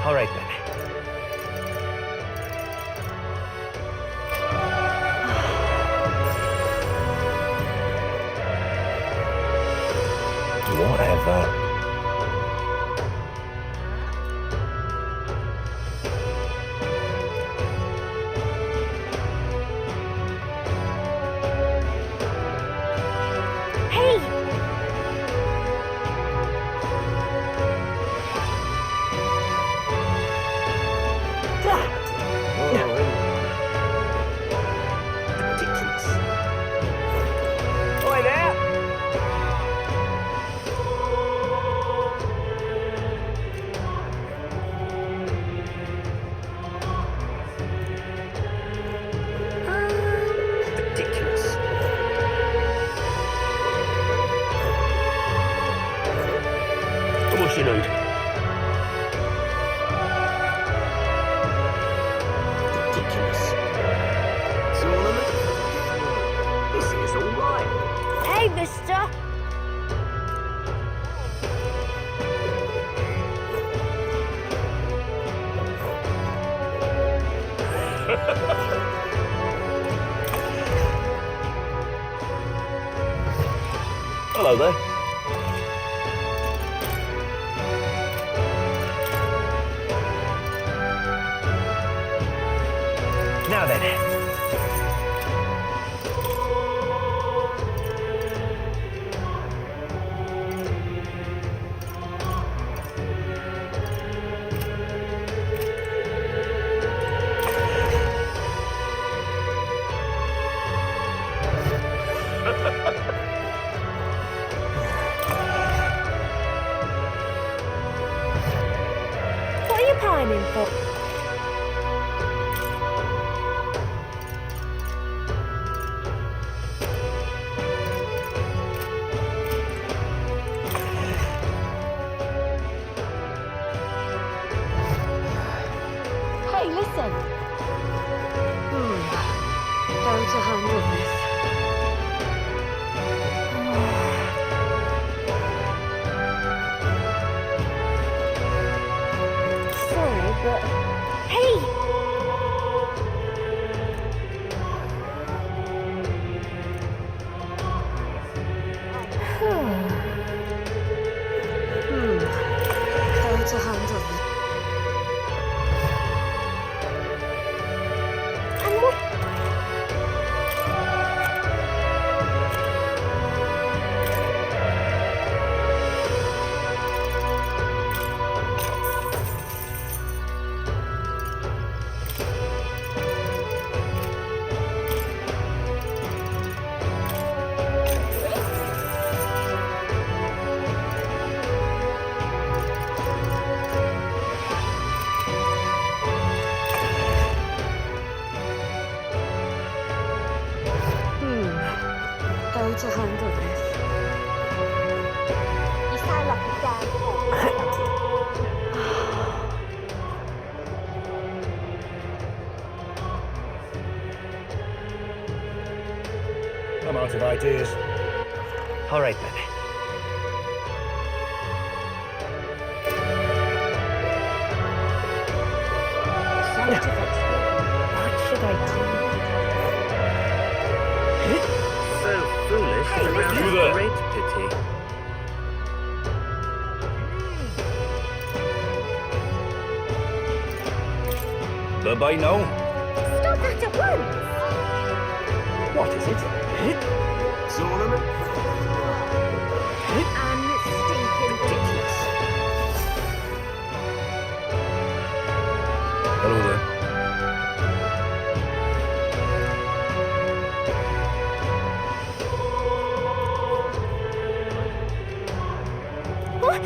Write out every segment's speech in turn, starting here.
All right then. Whatever. Hello there. Now then. What are you pining for? Hey, listen. How to handle this? Sorry, but... Hey! How to handle this? And what? How to handle this? You sound like a damn fool. I'm out of ideas. All right then. What should I do? So foolish Hey, around listen. a You there. great pity. Bye-bye now. Stop that at once! What is it? Tournament? And stinking Ridiculous. Hello there. What?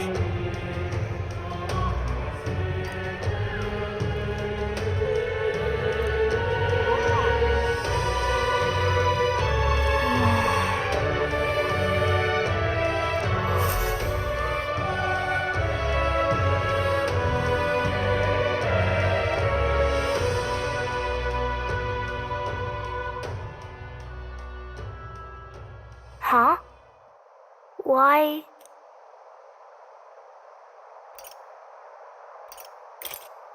Huh? Why?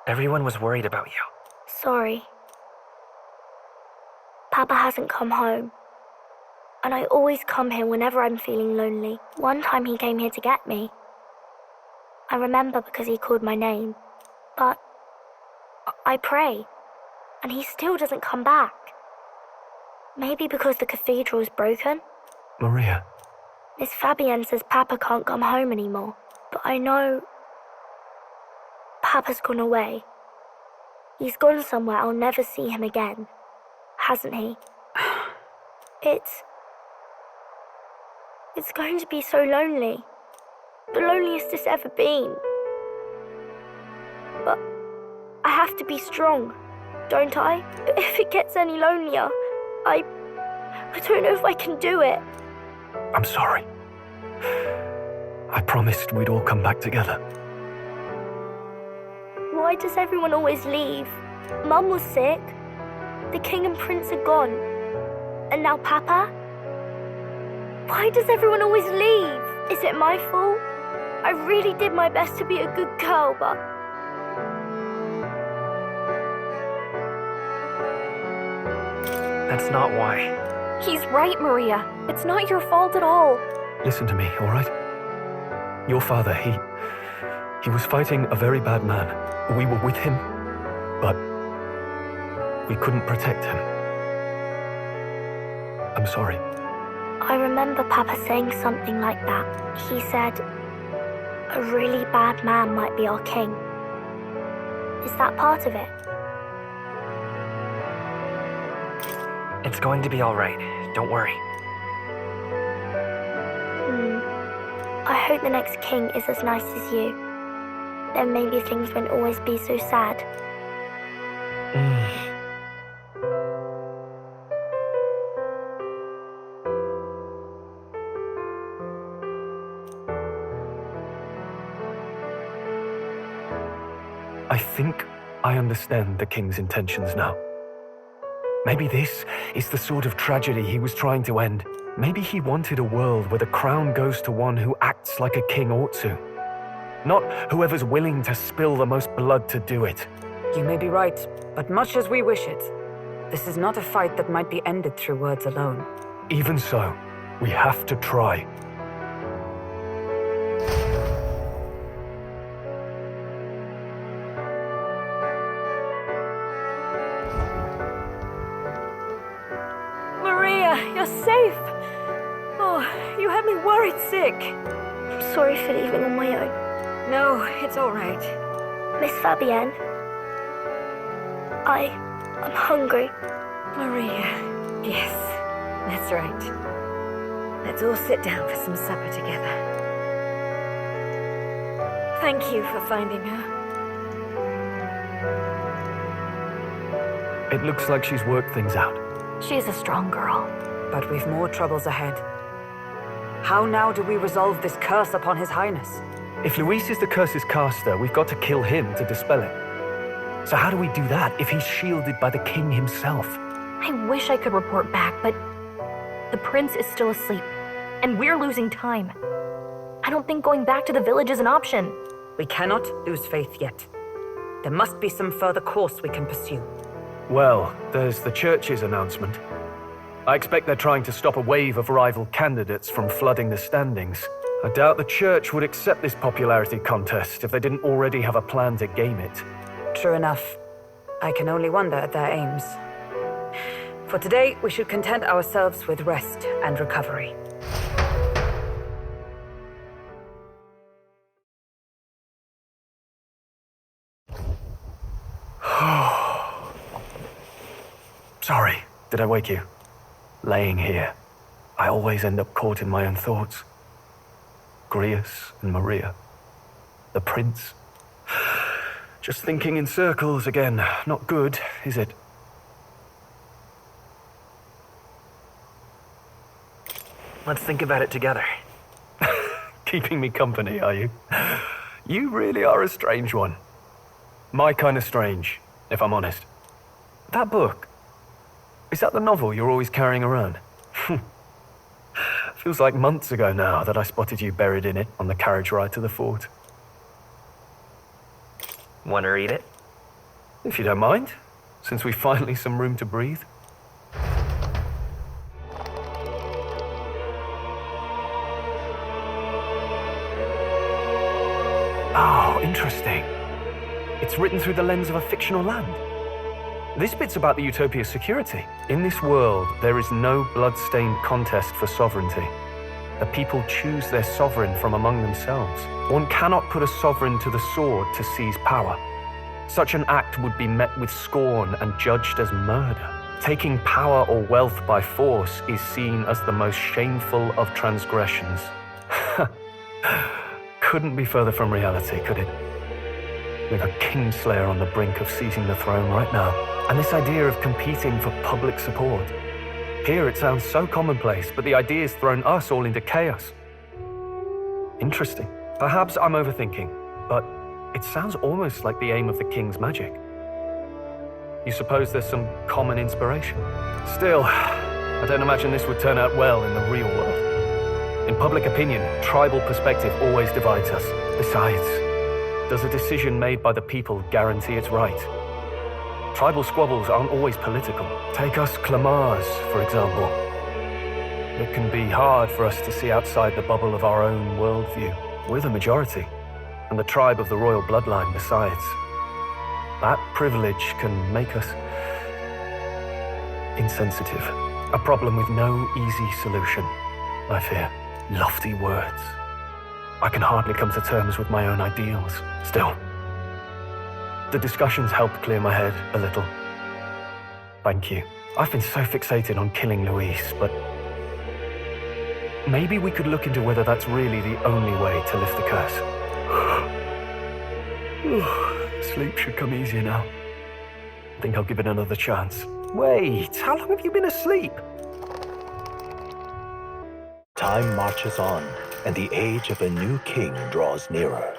Everyone was worried about you. Sorry. Papa hasn't come home. And I always come here whenever I'm feeling lonely. One time he came here to get me. I remember because he called my name. But I pray, and he still doesn't come back. Maybe because the cathedral's broken? Maria. Miss Fabienne says Papa can't come home anymore. But I know Papa's gone away. He's gone somewhere I'll never see him again. Hasn't he? It's going to be so lonely. The loneliest it's ever been. But I have to be strong, don't I? But if it gets any lonelier, I don't know if I can do it. I'm sorry. I promised we'd all come back together. Why does everyone always leave? Mum was sick. The king and prince are gone. And now Papa? Why does everyone always leave? Is it my fault? I really did my best to be a good girl, but... That's not why. He's right, Maria. It's not your fault at all. Listen to me, all right? Your father, he was fighting a very bad man. We were with him, but we couldn't protect him. I'm sorry. I remember Papa saying something like that. He said, a really bad man might be our king. Is that part of it? It's going to be all right. Don't worry. I hope the next king is as nice as you. Then maybe things won't always be so sad. I think I understand the king's intentions now. Maybe this is the sort of tragedy he was trying to end. Maybe he wanted a world where the crown goes to one who acts like a king ought to. Not whoever's willing to spill the most blood to do it. You may be right, but much as we wish it, this is not a fight that might be ended through words alone. Even so, we have to try. You're safe. Oh, you had me worried sick. I'm sorry for leaving on my own. No, it's all right. Miss Fabienne, I'm hungry. Maria, yes, that's right. Let's all sit down for some supper together. Thank you for finding her. It looks like she's worked things out. She's a strong girl. But we've more troubles ahead. How now do we resolve this curse upon His Highness? If Luis is the curse's caster, we've got to kill him to dispel it. So how do we do that if he's shielded by the king himself? I wish I could report back, but the prince is still asleep, and we're losing time. I don't think going back to the village is an option. We cannot lose faith yet. There must be some further course we can pursue. Well, there's the church's announcement. I expect they're trying to stop a wave of rival candidates from flooding the standings. I doubt the church would accept this popularity contest if they didn't already have a plan to game it. True enough. I can only wonder at their aims. For today, we should content ourselves with rest and recovery. Sorry, did I wake you? Laying here, I always end up caught in my own thoughts. Grius and Maria. The prince. Just thinking in circles again. Not good, is it? Let's think about it together. Keeping me company, are you? You really are a strange one. My kind of strange, if I'm honest. That book. Is that the novel you're always carrying around? Feels like months ago now that I spotted you buried in it on the carriage ride to the fort. Want to read it? If you don't mind, since we finally some room to breathe. Oh, interesting. It's written through the lens of a fictional land. This bit's about the Utopia's security. In this world, there is no blood-stained contest for sovereignty. The people choose their sovereign from among themselves. One cannot put a sovereign to the sword to seize power. Such an act would be met with scorn and judged as murder. Taking power or wealth by force is seen as the most shameful of transgressions. Couldn't be further from reality, could it? With a Kingslayer on the brink of seizing the throne right now. And this idea of competing for public support. Here it sounds so commonplace, but the idea's thrown us all into chaos. Interesting. Perhaps I'm overthinking, but it sounds almost like the aim of the king's magic. You suppose there's some common inspiration? Still, I don't imagine this would turn out well in the real world. In public opinion, tribal perspective always divides us. Besides, does a decision made by the people guarantee it's right? Tribal squabbles aren't always political. Take us Clamars, for example. It can be hard for us to see outside the bubble of our own worldview. We're the majority, and the tribe of the royal bloodline besides. That privilege can make us insensitive. A problem with no easy solution, I fear. Lofty words. I can hardly come to terms with my own ideals. Still, the discussions helped clear my head a little. Thank you. I've been so fixated on killing Luis, but maybe we could look into whether that's really the only way to lift the curse. Sleep should come easier now. I think I'll give it another chance. Wait, how long have you been asleep? Time marches on, and the age of a new king draws nearer.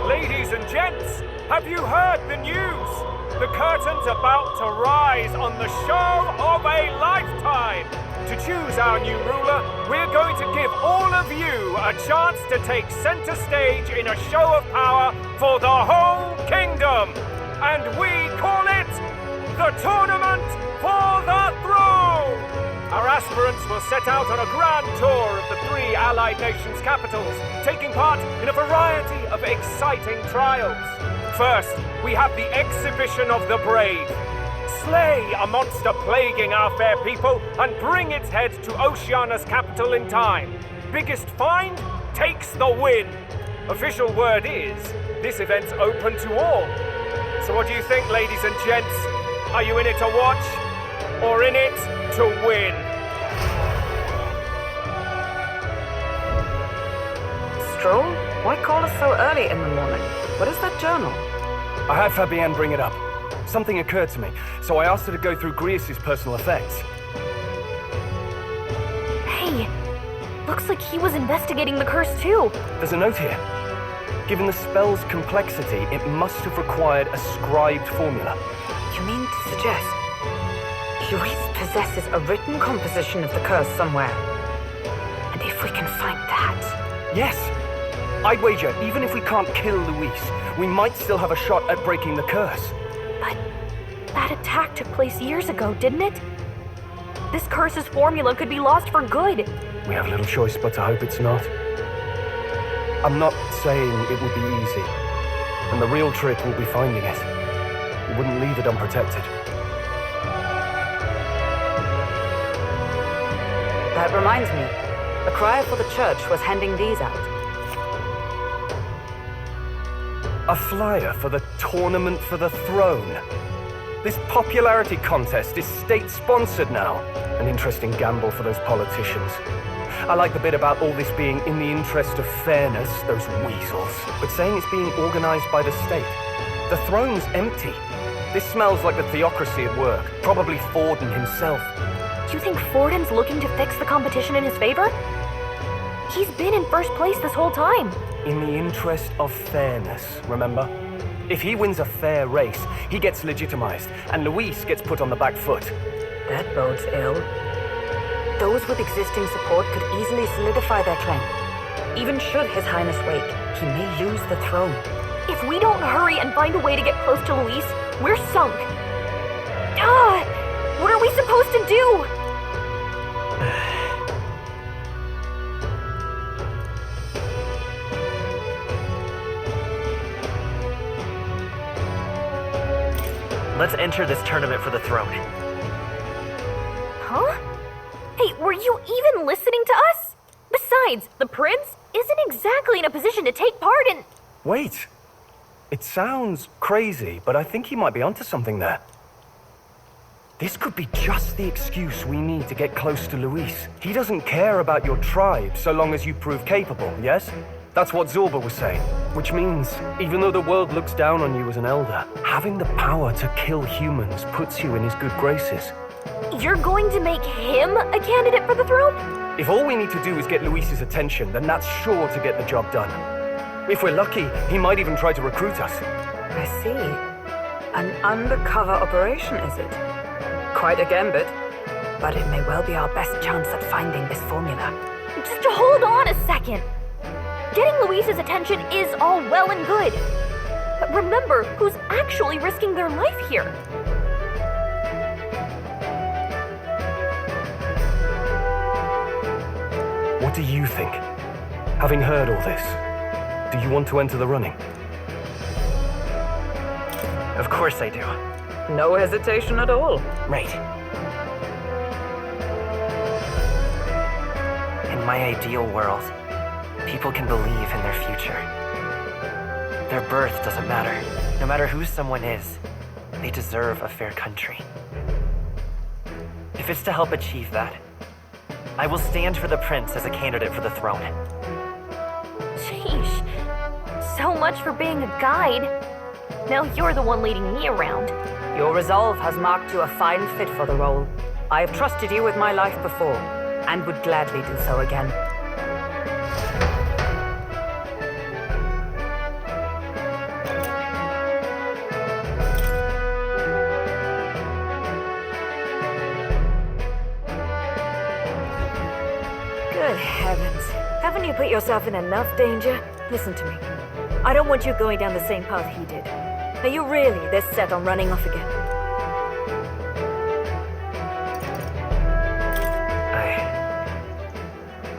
Ladies and gents, have you heard the news? The curtain's about to rise on the show of a lifetime. To choose our new ruler, we're going to give all of you a chance to take center stage in a show of power for the whole kingdom. And we call it the Tournament for the Throne! Our aspirants will set out on a grand tour of the 3 allied nations' capitals, taking part in a variety of exciting trials. First, we have the Exhibition of the Brave. Slay a monster plaguing our fair people and bring its head to Oceania's capital in time. Biggest find takes the win. Official word is, this event's open to all. So what do you think, ladies and gents? Are you in it to watch, or in it to win? Stroll? Why call us so early in the morning? What is that journal? I had Fabienne bring it up. Something occurred to me, so I asked her to go through Grius' personal effects. Hey, looks like he was investigating the curse too. There's a note here. Given the spell's complexity, it must have required a scribed formula. You mean to suggest Luis possesses a written composition of the curse somewhere? And if we can find that... Yes! I'd wager, even if we can't kill Luis, we might still have a shot at breaking the curse. But that attack took place years ago, didn't it? This curse's formula could be lost for good. We have little choice but to hope it's not. I'm not saying it would be easy, and the real trick will be finding it. We wouldn't leave it unprotected. That reminds me, the crier for the church was handing these out. A flyer for the Tournament for the Throne. This popularity contest is state-sponsored now. An interesting gamble for those politicians. I like the bit about all this being in the interest of fairness, those weasels. But saying it's being organized by the state. The throne's empty. This smells like the theocracy at work. Probably Forden himself. Do you think Forden's looking to fix the competition in his favor? He's been in first place this whole time. In the interest of fairness, remember? If he wins a fair race, he gets legitimized, and Luis gets put on the back foot. That bodes ill. Those with existing support could easily solidify their claim. Even should His Highness wake, he may lose the throne. If we don't hurry and find a way to get close to Luis, we're sunk. What are we supposed to do? Let's enter this tournament for the throne. Huh? Hey, were you even listening to us? Besides, the prince isn't exactly in a position to take part in... Wait. It sounds crazy, but I think he might be onto something there. This could be just the excuse we need to get close to Luis. He doesn't care about your tribe so long as you prove capable, yes? That's what Zorba was saying. Which means, even though the world looks down on you as an elder, having the power to kill humans puts you in his good graces. You're going to make him a candidate for the throne? If all we need to do is get Luis's attention, then that's sure to get the job done. If we're lucky, he might even try to recruit us. I see. An undercover operation, is it? Quite a gambit, but it may well be our best chance at finding this formula. Just hold on a second. Getting Luis's attention is all well and good. But remember who's actually risking their life here. What do you think? Having heard all this, do you want to enter the running? Of course I do. No hesitation at all. Right. In my ideal world, people can believe in their future. Their birth doesn't matter. No matter who someone is, they deserve a fair country. If it's to help achieve that, I will stand for the prince as a candidate for the throne. Sheesh. So much for being a guide. Now you're the one leading me around. Your resolve has marked you a fine fit for the role. I have trusted you with my life before, and would gladly do so again. Good heavens. Haven't you put yourself in enough danger? Listen to me. I don't want you going down the same path he did. Are you really this set on running off again?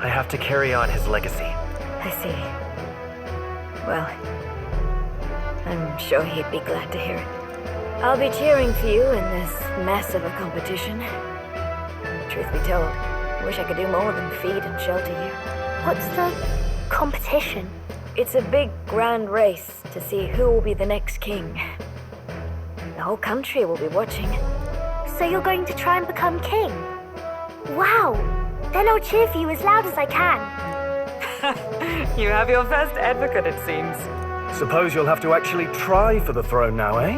I have to carry on his legacy. I see. Well, I'm sure he'd be glad to hear it. I'll be cheering for you in this mess of a competition. Truth be told, I wish I could do more than feed and shelter you. What's the competition? It's a big, grand race to see who will be the next king. The whole country will be watching. So you're going to try and become king? Wow! Then I'll cheer for you as loud as I can. You have your first advocate, it seems. Suppose you'll have to actually try for the throne now, eh?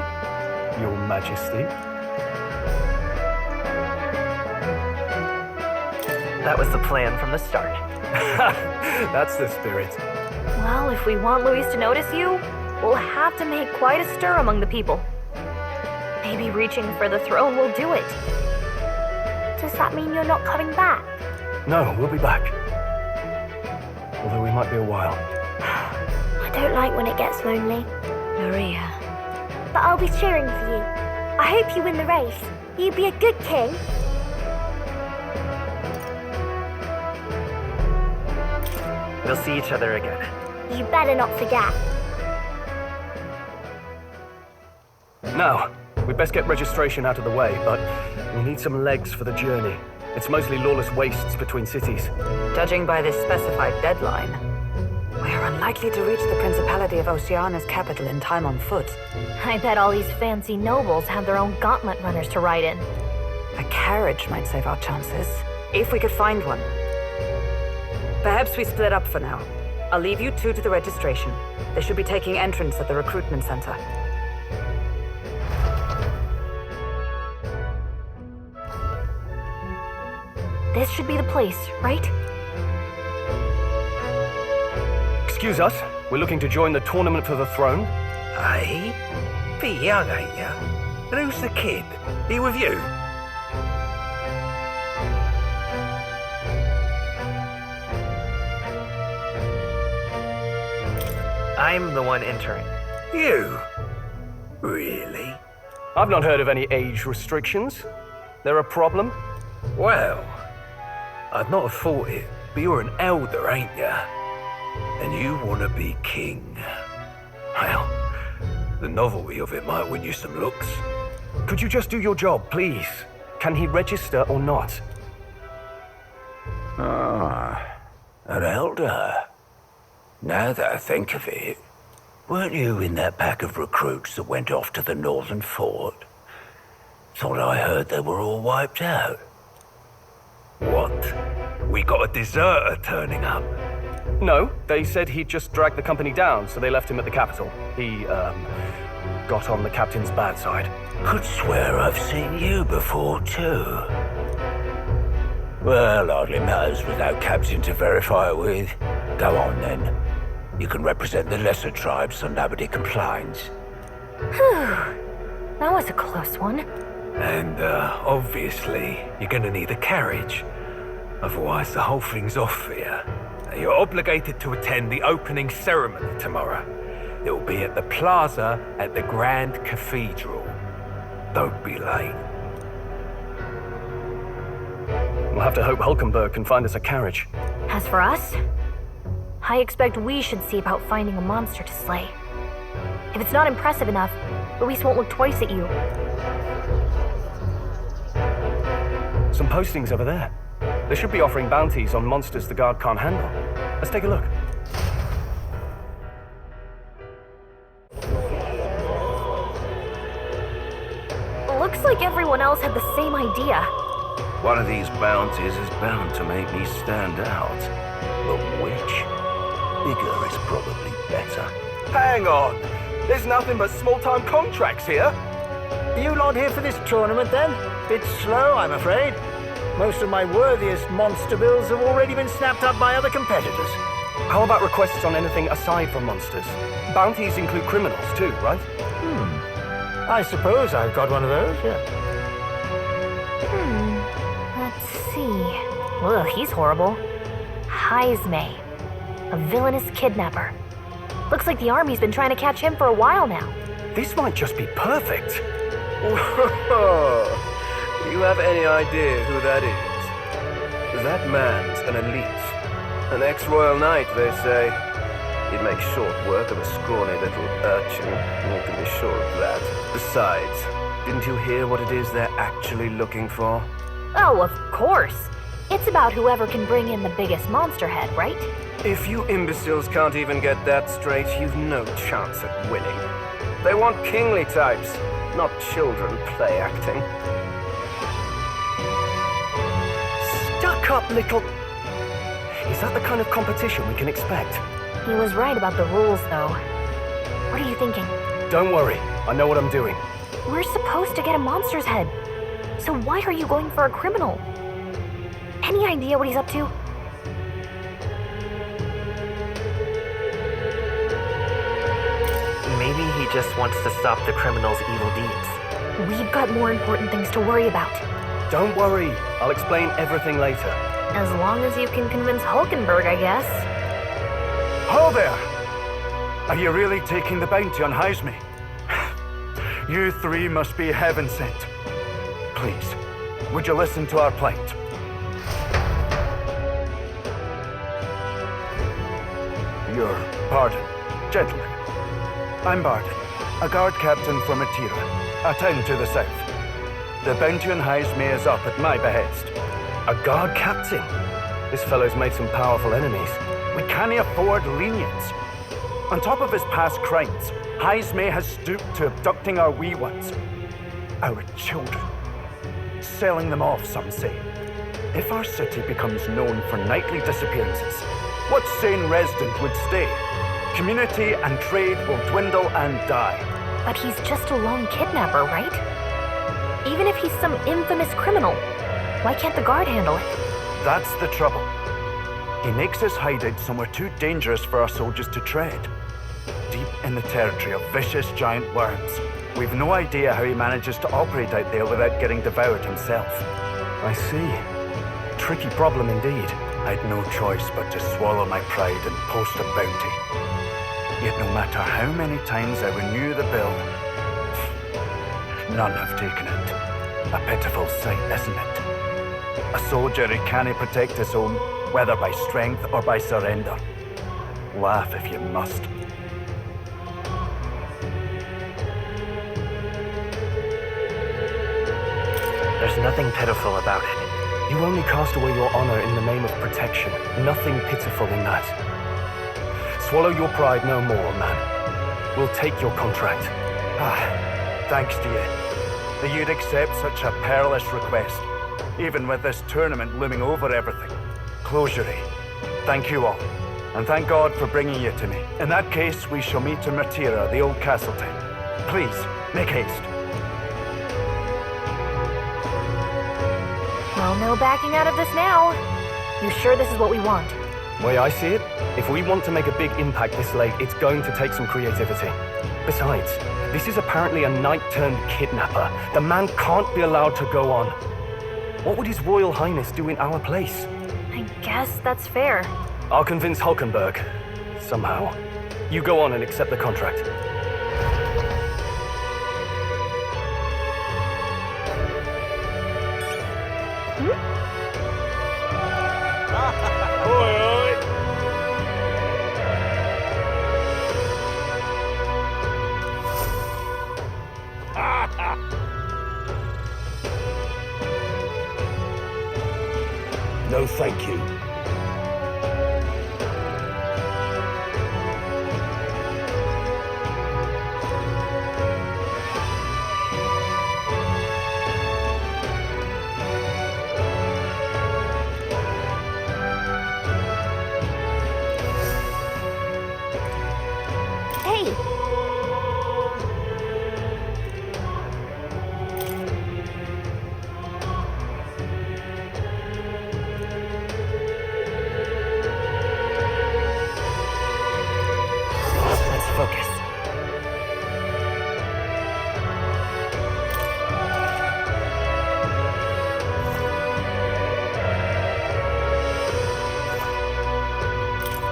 Your Majesty. That was the plan from the start. That's the spirit. Well, if we want Luis to notice you, we'll have to make quite a stir among the people. Maybe reaching for the throne will do it. Does that mean you're not coming back? No, we'll be back. Although we might be a while. I don't like when it gets lonely. Maria. But I'll be cheering for you. I hope you win the race. You'd be a good king. We'll see each other again. You better not forget. Now, we'd best get registration out of the way, but we need some legs for the journey. It's mostly lawless wastes between cities. Judging by this specified deadline, we are unlikely to reach the Principality of Oceania's capital in time on foot. I bet all these fancy nobles have their own gauntlet runners to ride in. A carriage might save our chances, if we could find one. Perhaps we split up for now. I'll leave you two to the registration. They should be taking entrance at the recruitment center. This should be the place, right? Excuse us, we're looking to join the tournament for the throne. Hey? Bit young, ain't ya? And who's the kid? He with you? I'm the one entering. You? Really? I've not heard of any age restrictions. There a problem? Well, I'd not have thought it, but you're an elder, ain't ya? And you want to be king. Well, the novelty of it might win you some looks. Could you just do your job, please? Can he register or not? An elder. Now that I think of it, weren't you in that pack of recruits that went off to the northern fort? Thought I heard they were all wiped out. What? We got a deserter turning up? No, they said he'd just dragged the company down, so they left him at the capital. He, got on the captain's bad side. Could swear I've seen you before, too. Well, hardly matters without captain to verify it with. Go on, then. You can represent the lesser tribes so nobody complains. Whew. That was a close one. And, obviously, you're gonna need a carriage. Otherwise, the whole thing's off for you. You're obligated to attend the opening ceremony tomorrow. It will be at the plaza at the Grand Cathedral. Don't be late. We'll have to hope Hulkenberg can find us a carriage. As for us, I expect we should see about finding a monster to slay. If it's not impressive enough, Luis won't look twice at you. Some postings over there. They should be offering bounties on monsters the guard can't handle. Let's take a look. Looks like everyone else had the same idea. One of these bounties is bound to make me stand out. But which? Bigger is probably better. Hang on. There's nothing but small-time contracts here. You lot here for this tournament then? Bit slow, I'm afraid. Most of my worthiest monster bills have already been snapped up by other competitors. How about requests on anything aside from monsters? Bounties include criminals too, right? I suppose I've got one of those, yeah. Let's see. Ugh, he's horrible. Heisme, a villainous kidnapper. Looks like the army's been trying to catch him for a while now. This might just be perfect. Whoa! You have any idea who that is? That man's an elite. An ex-royal knight, they say. He'd make short work of a scrawny little urchin. You can be sure of that. Besides, didn't you hear what it is they're actually looking for? Oh, of course. It's about whoever can bring in the biggest monster head, right? If you imbeciles can't even get that straight, you've no chance at winning. They want kingly types, not children play acting. Stuck-up little... Is that the kind of competition we can expect? He was right about the rules, though. What are you thinking? Don't worry, I know what I'm doing. We're supposed to get a monster's head. So why are you going for a criminal? Any idea what he's up to? Maybe he just wants to stop the criminal's evil deeds. We've got more important things to worry about. Don't worry, I'll explain everything later. As long as you can convince Hulkenberg, I guess. Ho there! Are you really taking the bounty on Heisme? You three must be heaven sent. Please, would you listen to our plight? Your pardon, gentlemen. I'm Barden, a guard captain from Atira, a town to the south. The bounty on Heisme is up at my behest. A guard captain? This fellow's made some powerful enemies. We can't afford lenience. On top of his past crimes, Heisme has stooped to abducting our wee ones. Our children. Selling them off, some say. If our city becomes known for nightly disappearances, what sane resident would stay? Community and trade will dwindle and die. But he's just a lone kidnapper, right? Even if he's some infamous criminal, why can't the guard handle it? That's the trouble. He makes his hideout somewhere too dangerous for our soldiers to tread. Deep in the territory of vicious giant worms. We've no idea how he manages to operate out there without getting devoured himself. I see. Tricky problem indeed. I'd no choice but to swallow my pride and post a bounty. Yet no matter how many times I renew the bill, none have taken it. A pitiful sight, isn't it? A soldier who can't protect his own, whether by strength or by surrender. Laugh if you must. There's nothing pitiful about it. You only cast away your honor in the name of protection. Nothing pitiful in that. Swallow your pride no more, man. We'll take your contract. Thanks to you. That you'd accept such a perilous request, even with this tournament looming over everything. Closure. Thank you all, and thank God for bringing you to me. In that case, we shall meet in Matira, the old castle town. Please, make haste. Well, no backing out of this now. You sure this is what we want? Way I see it, if we want to make a big impact this late, it's going to take some creativity. Besides, this is apparently a knight-turned-kidnapper. The man can't be allowed to go on. What would His Royal Highness do in our place? I guess that's fair. I'll convince Hulkenberg. Somehow. You go on and accept the contract. No, thank you. Hey! Focus.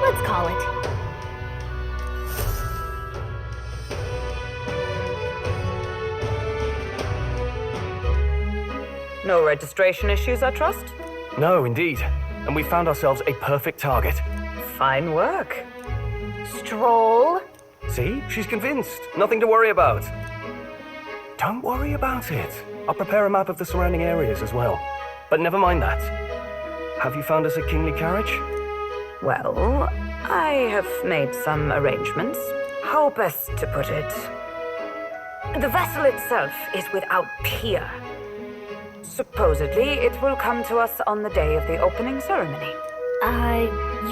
Let's call it. No registration issues, I trust? No, indeed. And we found ourselves a perfect target. Fine work. Stroll. See? She's convinced. Nothing to worry about. Don't worry about it. I'll prepare a map of the surrounding areas as well. But never mind that. Have you found us a kingly carriage? Well, I have made some arrangements. How best to put it? The vessel itself is without peer. Supposedly, it will come to us on the day of the opening ceremony.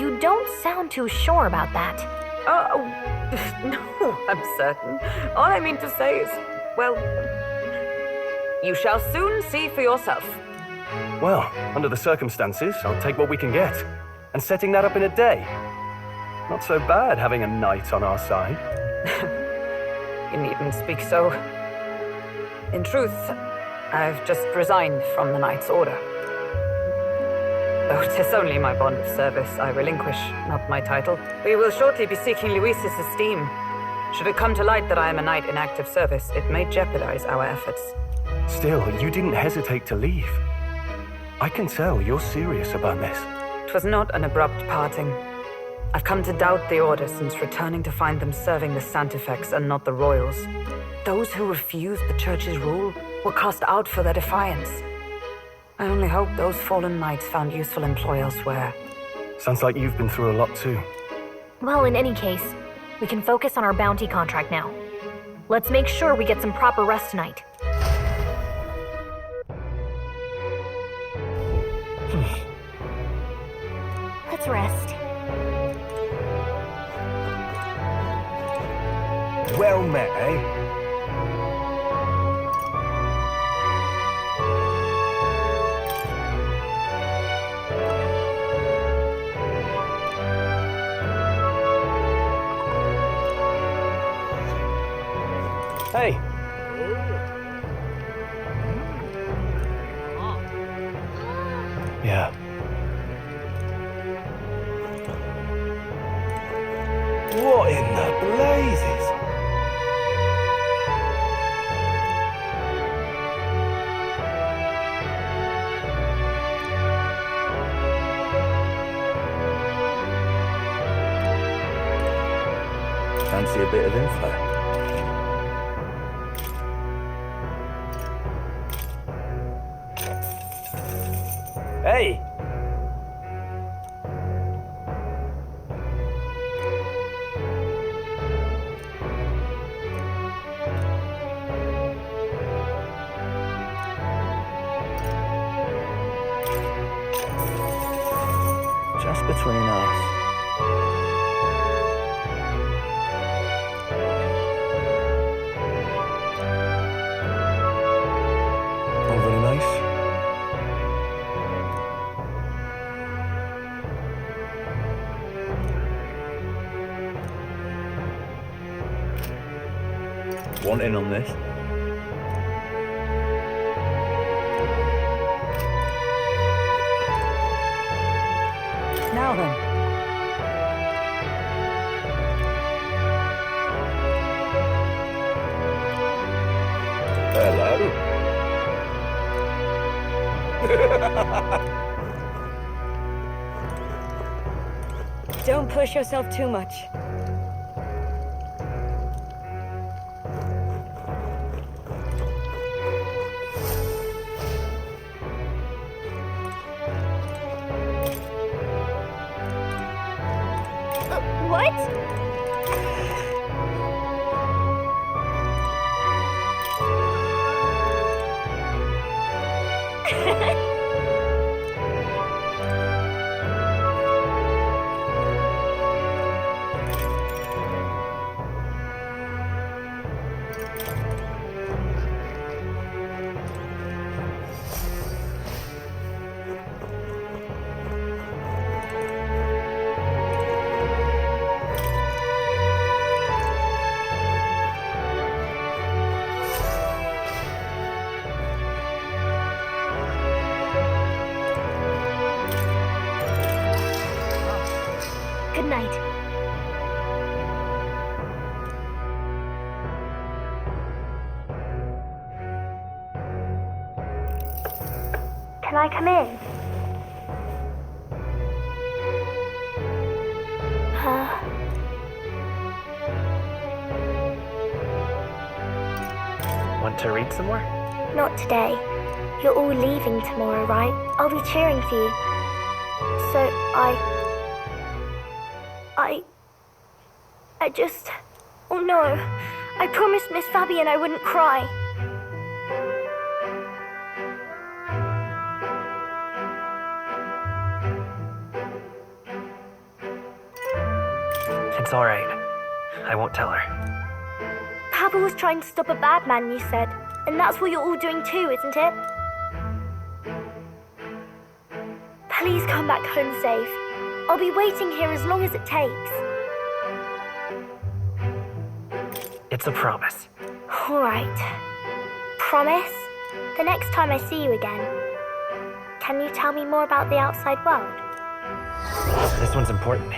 You don't sound too sure about that. No, I'm certain. All I mean to say is, well, you shall soon see for yourself. Well, under the circumstances, I'll take what we can get. And setting that up in a day. Not so bad having a knight on our side. You needn't speak so. In truth, I've just resigned from the Knight's Order. Though it is only my bond of service I relinquish, not my title. We will shortly be seeking Luis's esteem. Should it come to light that I am a knight in active service, it may jeopardize our efforts. Still, you didn't hesitate to leave. I can tell you're serious about this. It was not an abrupt parting. I've come to doubt the Order since returning to find them serving the Santifex and not the Royals. Those who refused the Church's rule were cast out for their defiance. I only hope those fallen knights found useful employ elsewhere. Sounds like you've been through a lot too. Well, in any case, we can focus on our bounty contract now. Let's make sure we get some proper rest tonight. Let's rest. Well met, eh? Hey! Yeah. What in the blazes? Fancy a bit of info? Hey! Just between us. Not very nice. Want in on this? Now then. Hello? Don't push yourself too much. What? Good night. Can I come in? Want to read some more? Not today. You're all leaving tomorrow, right? I'll be cheering for you. So I just... Oh no. I promised Miss Fabian I wouldn't cry. It's alright. I won't tell her. Papa was trying to stop a bad man, you said. And that's what you're all doing too, isn't it? Please come back home safe. I'll be waiting here as long as it takes. It's a promise. All right. Promise? The next time I see you again. Can you tell me more about the outside world? This one's important.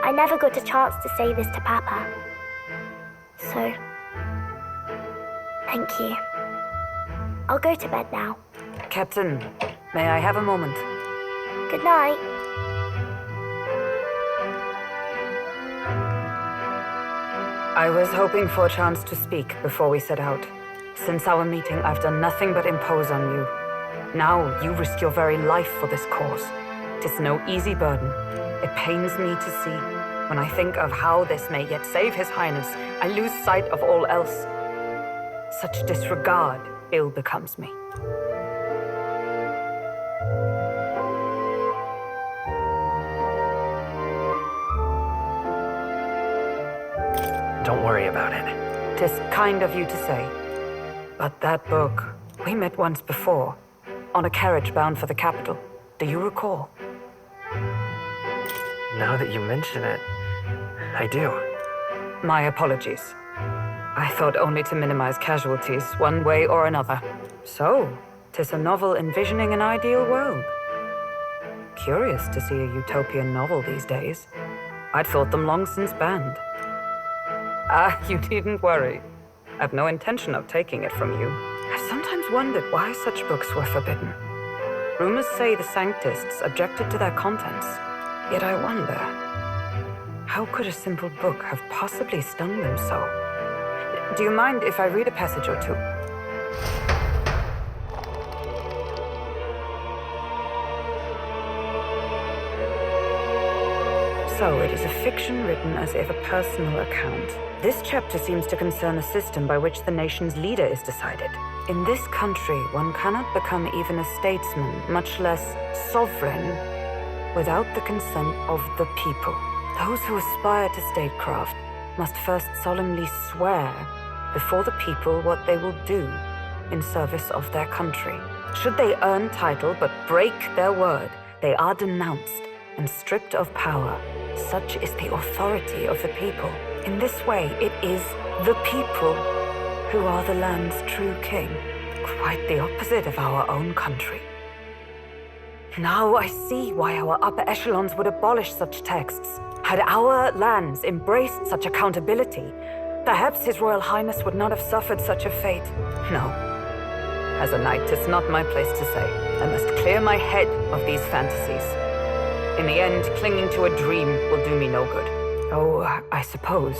I never got a chance to say this to Papa. So, thank you. I'll go to bed now. Captain, may I have a moment? Good night. I was hoping for a chance to speak before we set out. Since our meeting, I've done nothing but impose on you. Now, you risk your very life for this cause. 'Tis no easy burden. It pains me to see. When I think of how this may yet save His Highness, I lose sight of all else. Such disregard ill becomes me. Don't worry about it. 'Tis kind of you to say. But that book, we met once before, on a carriage bound for the capital. Do you recall? Now that you mention it, I do. My apologies. I thought only to minimize casualties, one way or another. So, 'tis a novel envisioning an ideal world. curious to see a utopian novel these days. I'd thought them long since banned. You needn't worry. I've no intention of taking it from you. I've sometimes wondered why such books were forbidden. Rumors say the Sanctists objected to their contents. Yet I wonder, how could a simple book have possibly stung them so? Do you mind if I read a passage or two? So it is a fiction written as if a personal account. This chapter seems to concern a system by which the nation's leader is decided. In this country, one cannot become even a statesman, much less sovereign, without the consent of the people. Those who aspire to statecraft must first solemnly swear before the people what they will do in service of their country. Should they earn title but break their word, they are denounced and stripped of power. Such is the authority of the people. In this way, it is the people who are the land's true king. Quite the opposite of our own country. Now I see why our upper echelons would abolish such texts. Had our lands embraced such accountability, perhaps His Royal Highness would not have suffered such a fate. No. As a knight, it's not my place to say. I must clear my head of these fantasies. In the end, clinging to a dream will do me no good. Oh, I suppose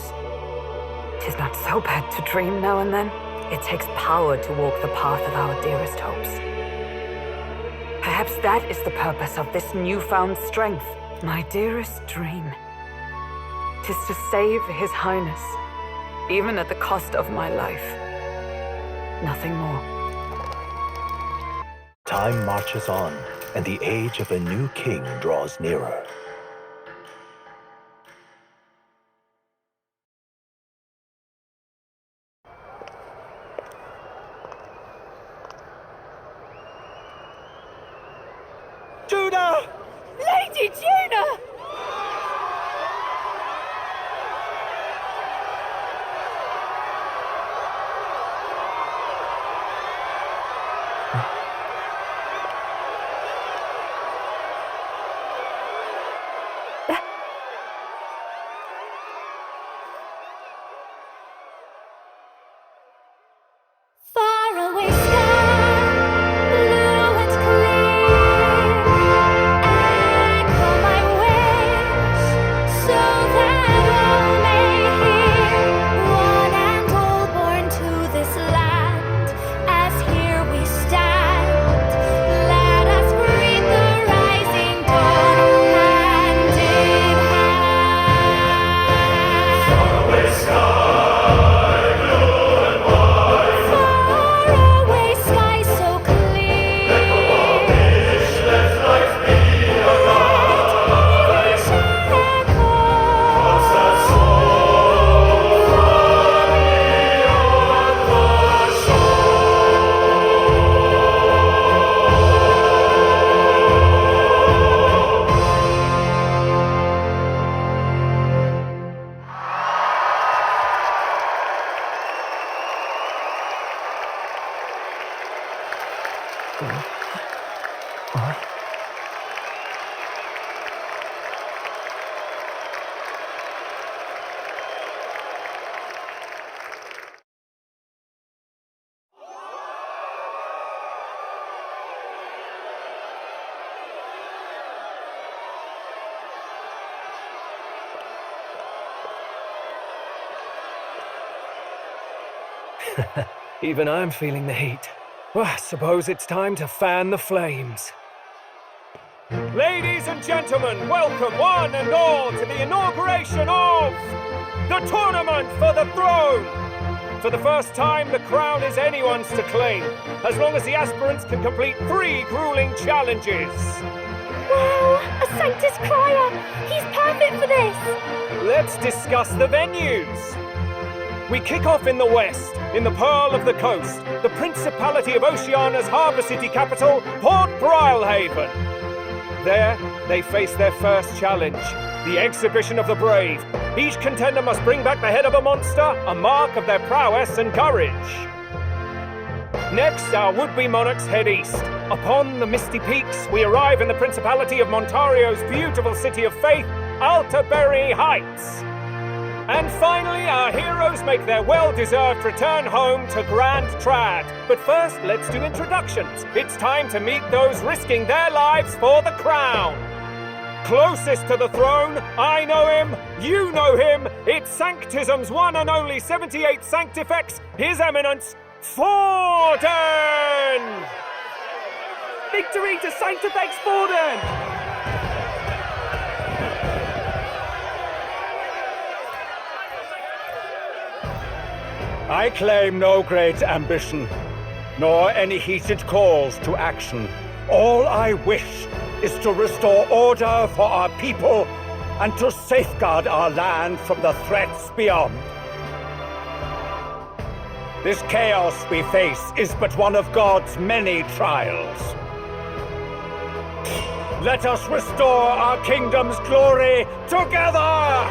'tis not so bad to dream now and then. It takes power to walk the path of our dearest hopes. Perhaps that is the purpose of this newfound strength. My dearest dream 'tis to save His Highness, even at the cost of my life. Nothing more. Time marches on, and the age of a new king draws nearer. Judah! Lady Judah! Faraway sky, blue and clear. Echo my wish, so that all may hear. One and all born to this land, as here we stand. Let us greet the rising dawn, hand in hand. Faraway sky so clear. Let me wish echoes. Even I'm feeling the heat. Well, I suppose it's time to fan the flames. Ladies and gentlemen, welcome one and all to the inauguration of the Tournament for the Throne! For the first time, the crown is anyone's to claim, as long as the aspirants can complete 3 grueling challenges. Wow, a Sanctus Crier! He's perfect for this! Let's discuss the venues. We kick off in the west, in the Pearl of the Coast, the Principality of Oceania's harbour city capital, Port Brilehaven. There, they face their first challenge, the Exhibition of the Brave. Each contender must bring back the head of a monster, a mark of their prowess and courage. Next, our would-be monarchs head east. Upon the misty peaks, we arrive in the Principality of Montario's beautiful city of faith, Altaberry Heights. And finally, our heroes make their well-deserved return home to Grand Trad. But first, let's do introductions. It's time to meet those risking their lives for the crown. Closest to the throne, I know him, you know him. It's Sanctism's one and only 78th Sanctifex, His Eminence, Forden! Victory to Sanctifex Forden! I claim no great ambition, nor any heated calls to action. All I wish is to restore order for our people and to safeguard our land from the threats beyond. This chaos we face is but one of God's many trials. Let us restore our kingdom's glory together!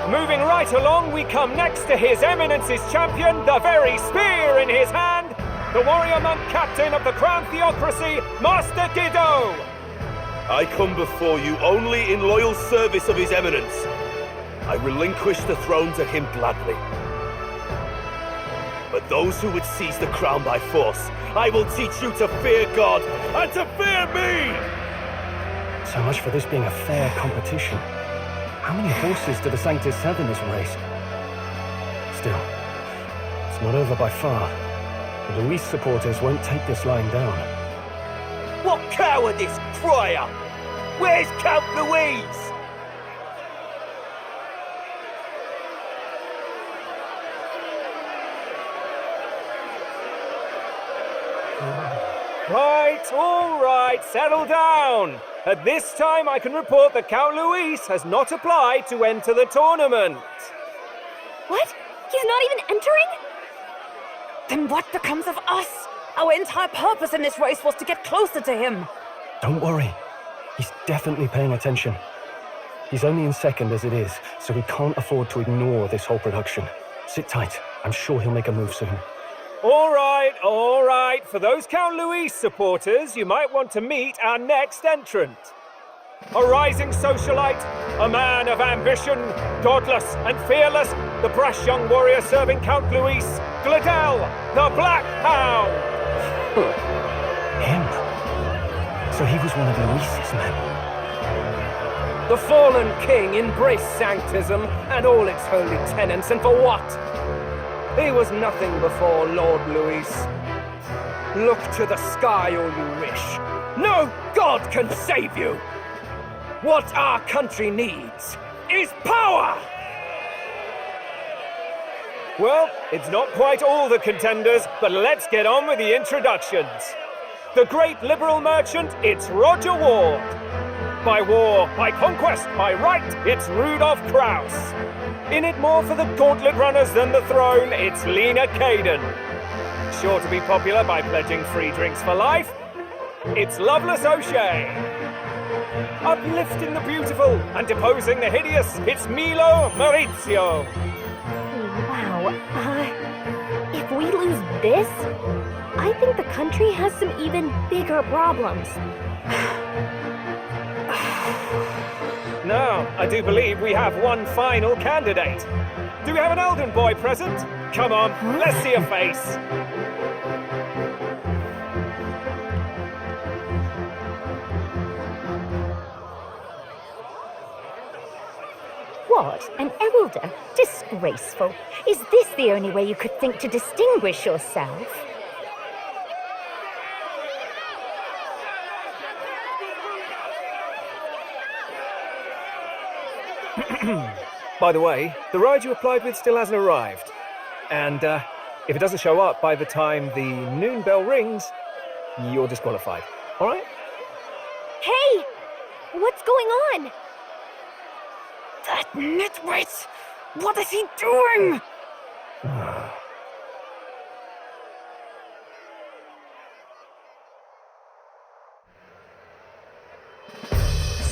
Moving right along, we come next to His Eminence's champion, the very spear in his hand, the warrior monk captain of the Crown Theocracy, Master Giddo! I come before you only in loyal service of His Eminence. I relinquish the throne to him gladly. But those who would seize the crown by force, I will teach you to fear God and to fear me! So much for this being a fair competition. How many horses do the Sanctus have in this race? Still, it's not over by far. The Luis supporters won't take this lying down. What cowardice, crier! Where's Count Louise? All right, settle down. At this time, I can report that Count Luis has not applied to enter the tournament. What? He's not even entering? Then what becomes of us? Our entire purpose in this race was to get closer to him. Don't worry. He's definitely paying attention. He's only in second as it is, so we can't afford to ignore this whole production. Sit tight. I'm sure he'll make a move soon. All right. For those Count Luis supporters, you might want to meet our next entrant. A rising socialite, a man of ambition, godless and fearless, the brash young warrior serving Count Luis, Gladel, the Black Hound. Him? So he was one of Luis's men. The fallen king embraced Sanctism and all its holy tenets, and for what? He was nothing before Lord Luis. Look to the sky all you wish. No god can save you! What our country needs is power! Well, it's not quite all the contenders, but let's get on with the introductions. The great liberal merchant, it's Roger Ward. By war, by conquest, by right, it's Rudolph Krauss. In it more for the gauntlet runners than the throne, it's Lena Caden. Sure to be popular by pledging free drinks for life, it's Loveless O'Shea. Uplifting the beautiful and deposing the hideous, it's Milo Maurizio. Wow, if we lose this, I think the country has some even bigger problems. Now, I do believe we have one final candidate. Do we have an Elden boy present? Come on, let's see a face. What? An Elda? Disgraceful. Is this the only way you could think to distinguish yourself? By the way, the ride you applied with still hasn't arrived. And if it doesn't show up by the time the noon bell rings, you're disqualified. All right? Hey! What's going on? That nitwit! What is he doing?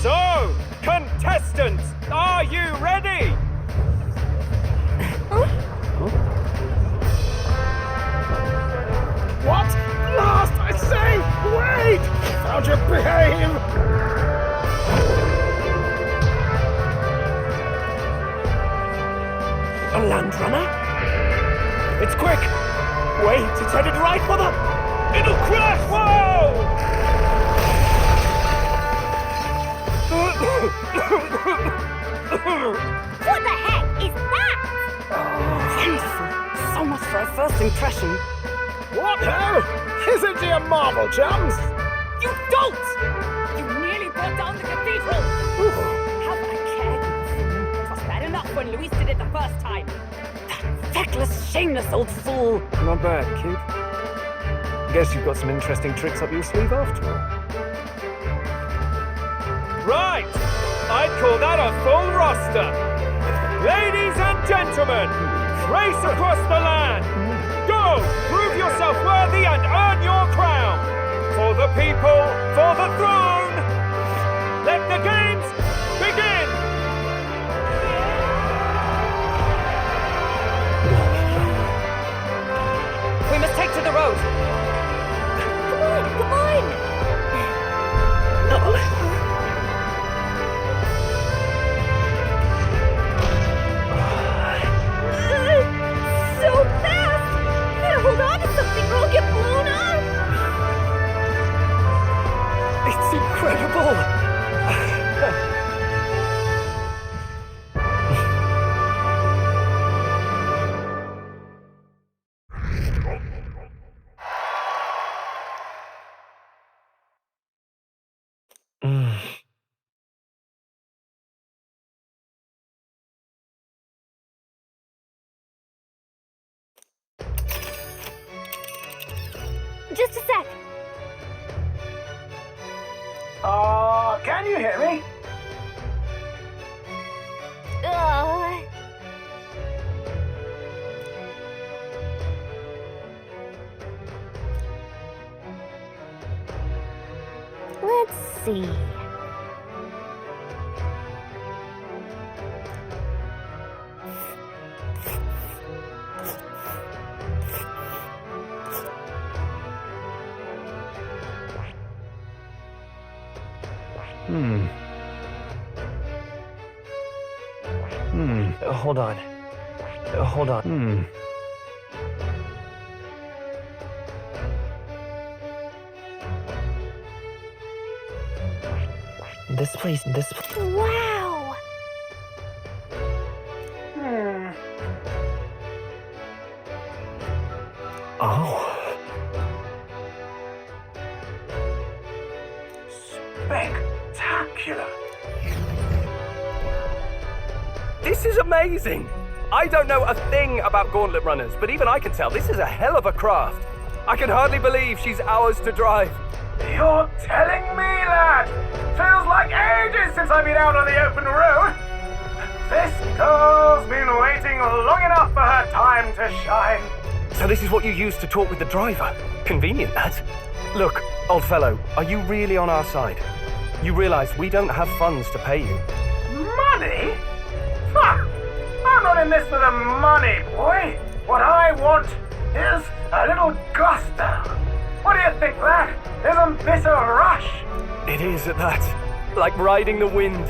So, contestants, are you ready? It's quick! Wait, it's headed right for the... It'll crash! Whoa! What the heck is that? Wonderful. So much for a first impression. What ho? Isn't she a marvel, chums? You don't! You nearly brought down the cathedral! Have I cared? It was bad enough when Luis did it the first time. That feckless, shameless old fool. Not bad, kid. Guess you've got some interesting tricks up your sleeve after all. Right! I'd call that a full roster. Ladies and gentlemen, race across the land. Go! Prove yourself worthy and earn your crown. For the people, for the throne. Let the games begin! We must take to the road. Come on! So fast! Gotta hold on to something or I'll get blown up! It's incredible! Just a sec. Can you hear me? Let's see. Hold on. Hold on. This place, Wow! Oh. Spectacular! This is amazing! I don't know a thing about gauntlet runners, but even I can tell this is a hell of a craft. I can hardly believe she's ours to drive. You're telling me, lad? Feels like ages since I've been out on the open road. This girl's been waiting long enough for her time to shine. So this is what you use to talk with the driver? Convenient, that. Look, old fellow, are you really on our side? You realize we don't have funds to pay you. Money? Fuck! I'm not in this for the money, boy. What I want is a little gusto. What do you think, lad? Isn't this a rush? It is at that. Like riding the wind.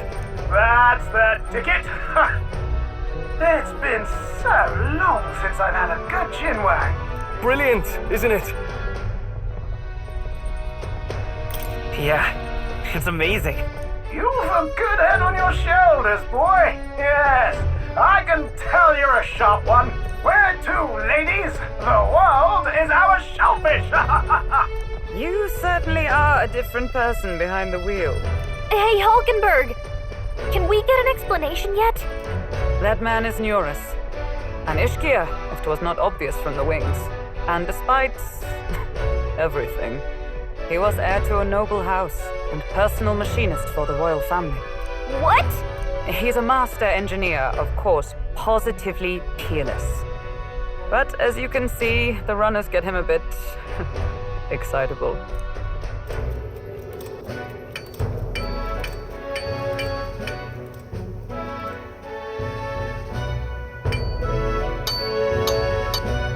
That's the ticket. It's been so long since I've had a good chinwag. Brilliant, isn't it? Yeah, it's amazing. You've a good head on your shoulders, boy. Yes, I can tell you're a sharp one. Where to, ladies? The world is our shellfish. You certainly are a different person behind the wheel. Hey, Hulkenberg! Can we get an explanation yet? That man is Neurus. An Ishkia, if 'twas not obvious from the wings. And despite everything, he was heir to a noble house and personal machinist for the royal family. What? He's a master engineer, of course, positively peerless. But as you can see, the runners get him a bit excitable.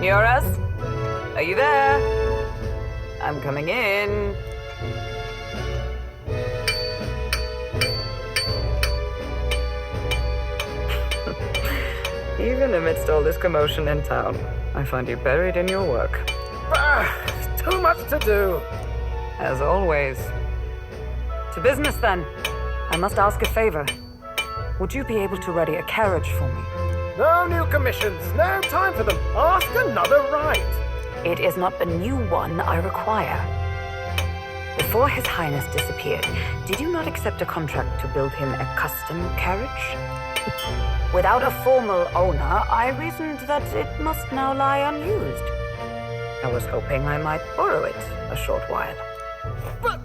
Neurus? Are you there? I'm coming in. Even amidst all this commotion in town, I find you buried in your work. Too much to do. As always. To business then. I must ask a favor. Would you be able to ready a carriage for me? No new commissions, no time for them. Ask another right. It is not the new one I require. Before His Highness disappeared, did you not accept a contract to build him a custom carriage? Without a formal owner, I reasoned that it must now lie unused. I was hoping I might borrow it a short while. But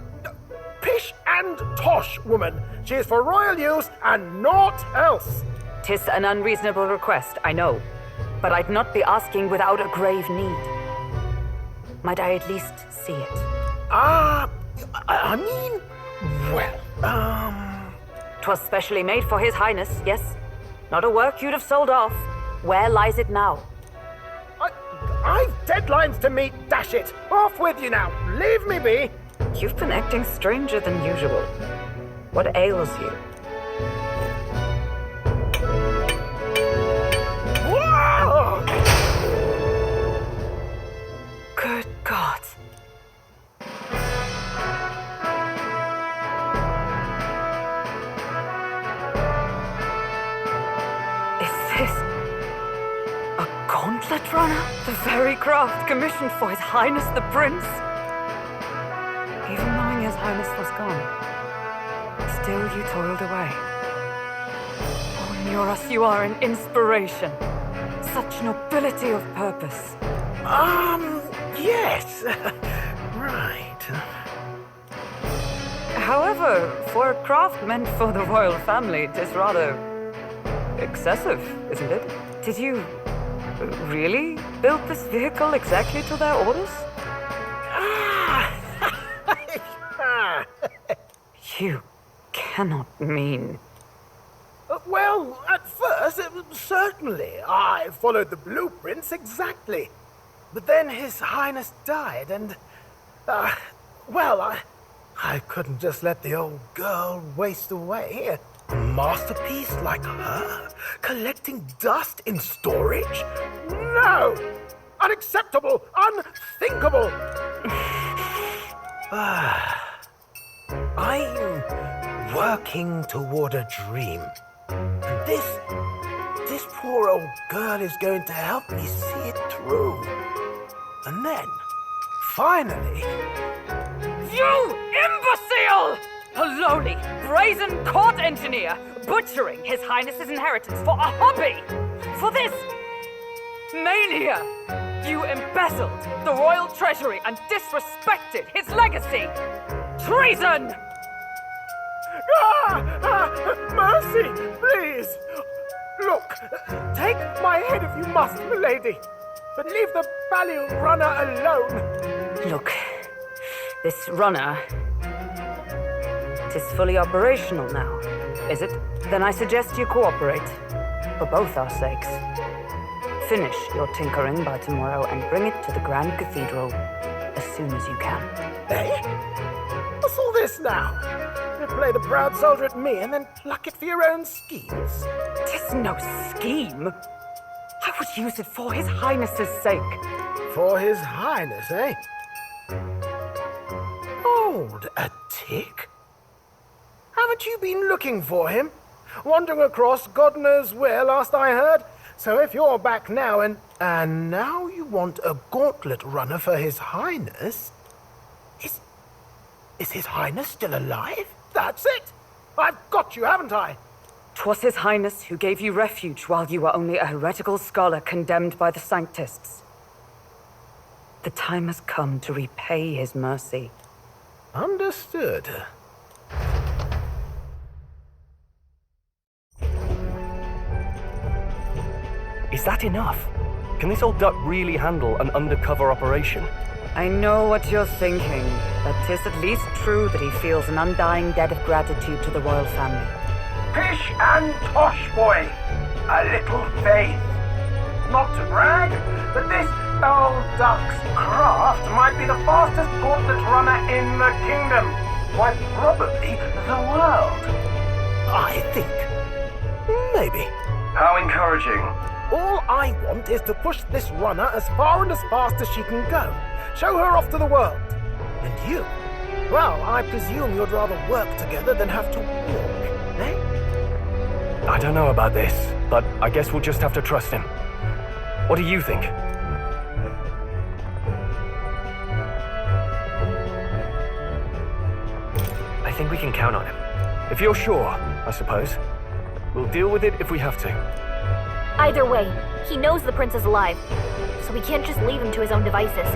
pish and tosh, woman. She is for royal use and naught else. 'Tis an unreasonable request, I know, but I'd not be asking without a grave need. Might I at least see it? I mean, well, 'Twas specially made for His Highness, yes? Not a work you'd have sold off. Where lies it now? I've deadlines to meet, dash it. Off with you now. Leave me be. You've been acting stranger than usual. What ails you? Whoa! Good God. Is this a gauntlet runner? The very craft commissioned for His Highness the Prince? Even knowing His Highness was gone, still you toiled away. Oh, Neuros, you are an inspiration. Such nobility of purpose. Yes. Right. However, for a craft meant for the royal family, it is rather excessive, isn't it? Did you really build this vehicle exactly to their orders? You cannot mean... Well, at first, certainly. I followed the blueprints exactly. But then His Highness died and... I couldn't just let the old girl waste away. A masterpiece like her? Collecting dust in storage? No! Unacceptable! Unthinkable! I'm working toward a dream. And this poor old girl is going to help me see it through. And then, finally... You imbecile! A lowly, brazen court engineer butchering His Highness's inheritance for a hobby! For this mania! You embezzled the royal treasury and disrespected his legacy! Treason! Mercy, please! Look, take my head if you must, milady, but leave the value runner alone. Look, this runner... it is fully operational now, is it? Then I suggest you cooperate, for both our sakes. Finish your tinkering by tomorrow and bring it to the Grand Cathedral as soon as you can. Eh? What's all this now? You play the proud soldier at me and then pluck it for your own schemes? 'Tis no scheme. I would use it for His Highness's sake. For His Highness, eh? Hold a tick. Haven't you been looking for him? Wandering across God knows where last I heard? So if you're back now and now you want a gauntlet runner for His Highness? Is His Highness still alive? That's it! I've got you, haven't I? 'Twas His Highness who gave you refuge while you were only a heretical scholar condemned by the Sanctists. The time has come to repay His mercy. Understood. Is that enough? Can this old duck really handle an undercover operation? I know what you're thinking, but 'tis at least true that he feels an undying debt of gratitude to the royal family. Pish and tosh, boy. A little faith. Not to brag, but this old duck's craft might be the fastest gauntlet runner in the kingdom. Why, probably the world. I think. Maybe. How encouraging. All I want is to push this runner as far and as fast as she can go. Show her off to the world. And you? Well, I presume you'd rather work together than have to walk, eh? I don't know about this, but I guess we'll just have to trust him. What do you think? I think we can count on him. If you're sure, I suppose. We'll deal with it if we have to. Either way, he knows the prince is alive, so we can't just leave him to his own devices.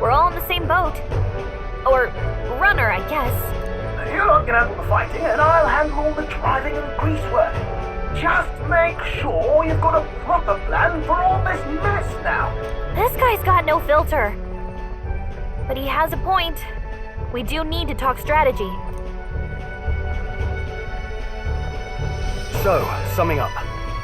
We're all in the same boat. Or runner, I guess. You lot can handle the fighting, and I'll handle all the driving and grease work. Just make sure you've got a proper plan for all this mess now. This guy's got no filter. But he has a point. We do need to talk strategy. So, summing up.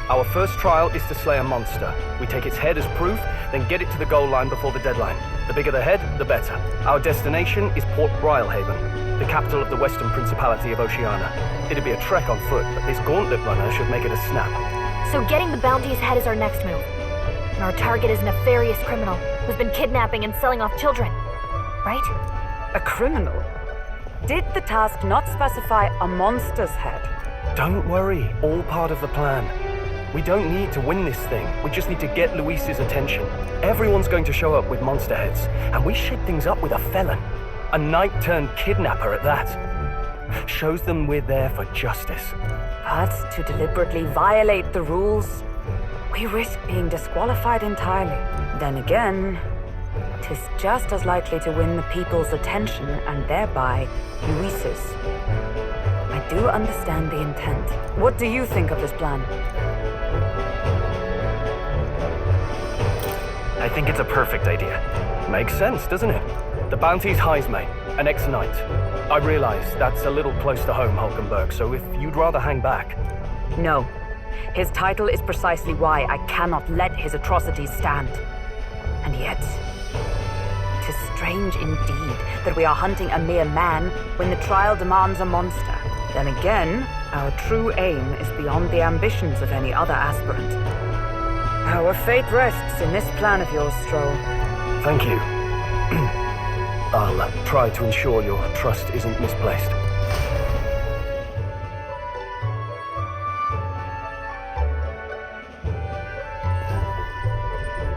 Our first trial is to slay a monster. We take its head as proof, then get it to the goal line before the deadline. The bigger the head, the better. Our destination is Port Brylehaven, the capital of the Western Principality of Oceania. It'd be a trek on foot, but this gauntlet runner should make it a snap. So getting the bounty's head is our next move. And our target is a nefarious criminal who's been kidnapping and selling off children. Right? A criminal? Did the task not specify a monster's head? Don't worry, all part of the plan. We don't need to win this thing. We just need to get Luis's attention. Everyone's going to show up with monster heads, and we shake things up with a felon. A knight-turned-kidnapper at that. Shows them we're there for justice. But to deliberately violate the rules, we risk being disqualified entirely. Then again, 'tis just as likely to win the people's attention and thereby Luis's. I do understand the intent. What do you think of this plan? I think it's a perfect idea. Makes sense, doesn't it? The bounty's Heisme, an ex-knight. I realize that's a little close to home, Hulkenberg, so if you'd rather hang back... No. His title is precisely why I cannot let his atrocities stand. And yet, it is strange indeed that we are hunting a mere man when the trial demands a monster. Then again, our true aim is beyond the ambitions of any other aspirant. Our fate rests in this plan of yours, Stroll. Thank you. I'll try to ensure your trust isn't misplaced.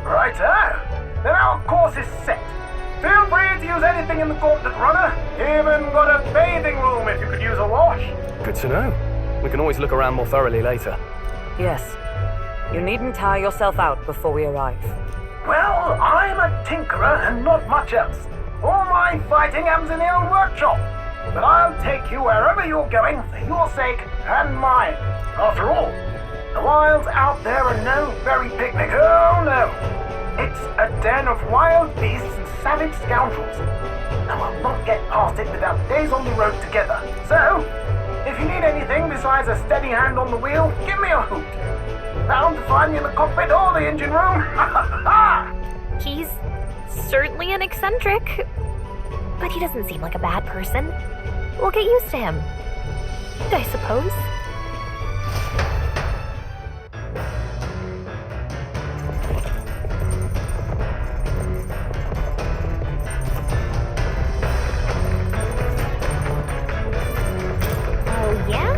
Righto! Then our course is set. Feel free to use anything in the gauntlet runner. Even got a bathing room if you could use a wash. Good to know. We can always look around more thoroughly later. Yes. You needn't tire yourself out before we arrive. Well, I'm a tinkerer and not much else. All my fighting happens in the old workshop. But I'll take you wherever you're going for your sake and mine. After all, the wilds out there are no very picnic. Oh no. It's a den of wild beasts and savage scoundrels. And we'll not get past it without days on the road together. So, if you need anything besides a steady hand on the wheel, give me a hoot. Bound to find me in the cockpit or the engine room. He's certainly an eccentric, but he doesn't seem like a bad person. We'll get used to him, I suppose. Oh, yeah?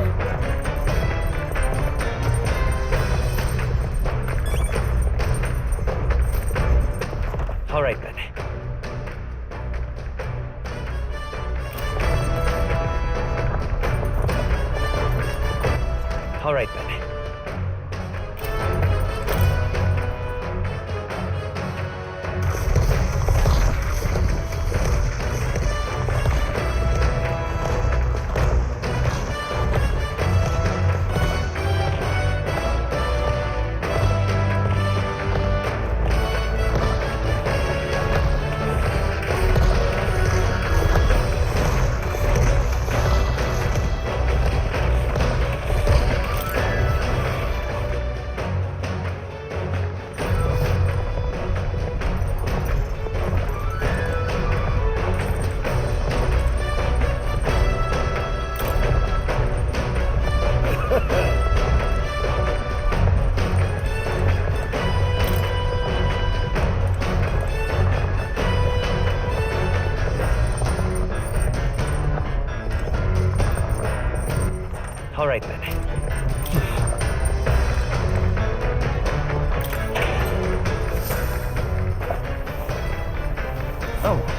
All right, then. All right, then. Wait a minute. Oh.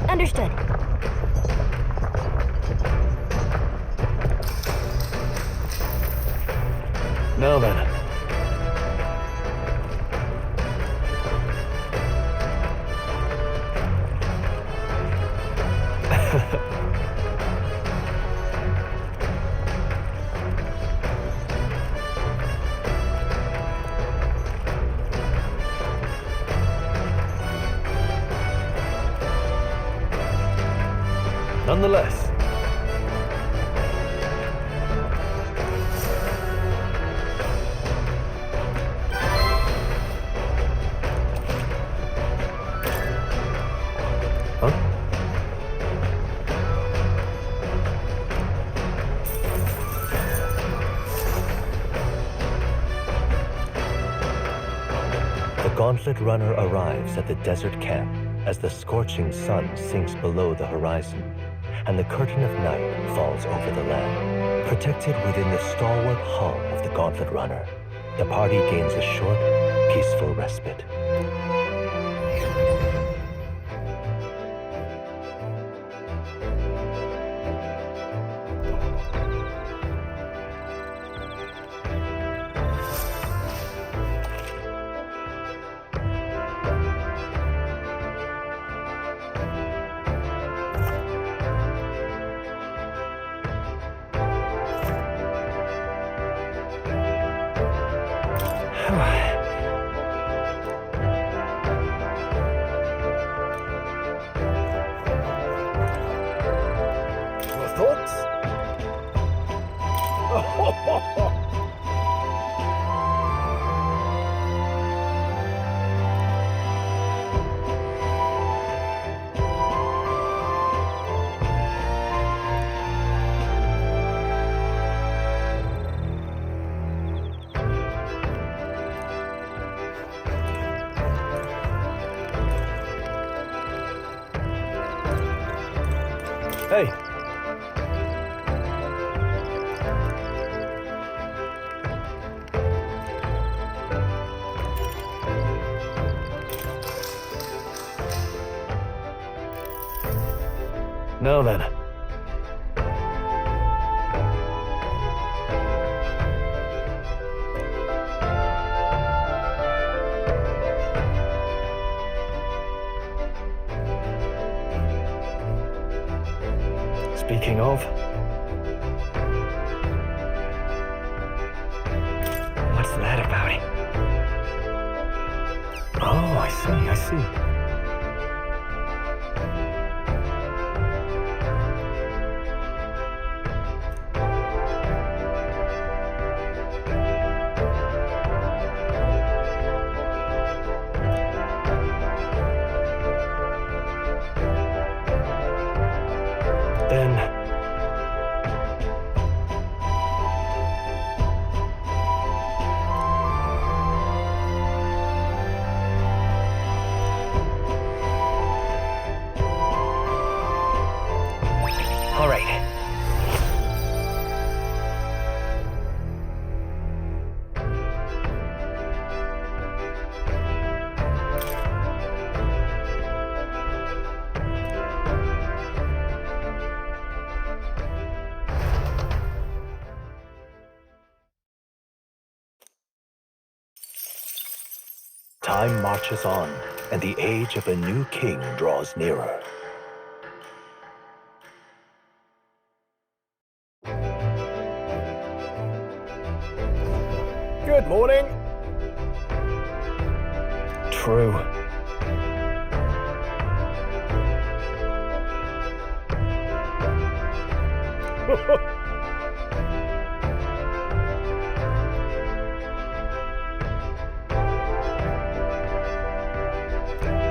Understood. Now then. Nonetheless. Huh? The Gauntlet Runner arrives at the desert camp as the scorching sun sinks below the horizon, and the curtain of night falls over the land. Protected within the stalwart hull of the Gauntlet Runner, the party gains a short, peaceful respite. Hey. Now then. Speaking of, what's that about? Oh, I see. Then all right. Time marches on, and the age of a new king draws nearer. Good morning. True.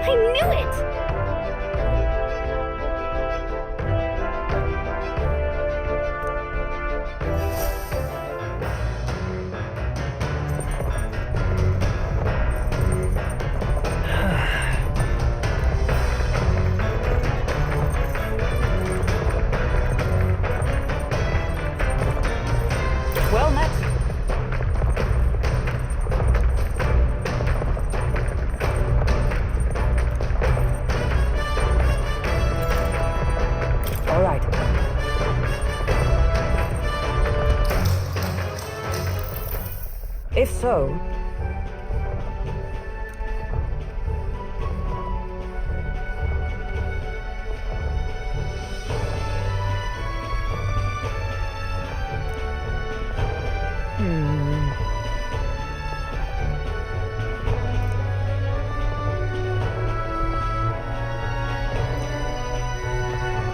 I knew it! Well met. All right. If so,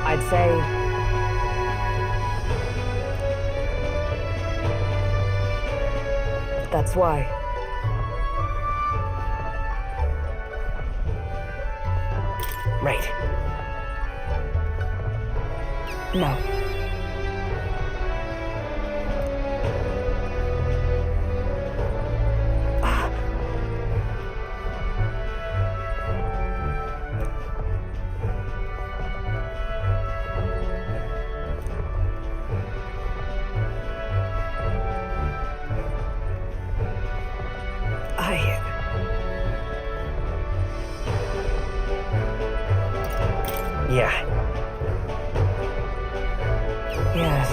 I'd say that's why. Right. No. Yeah. Yes.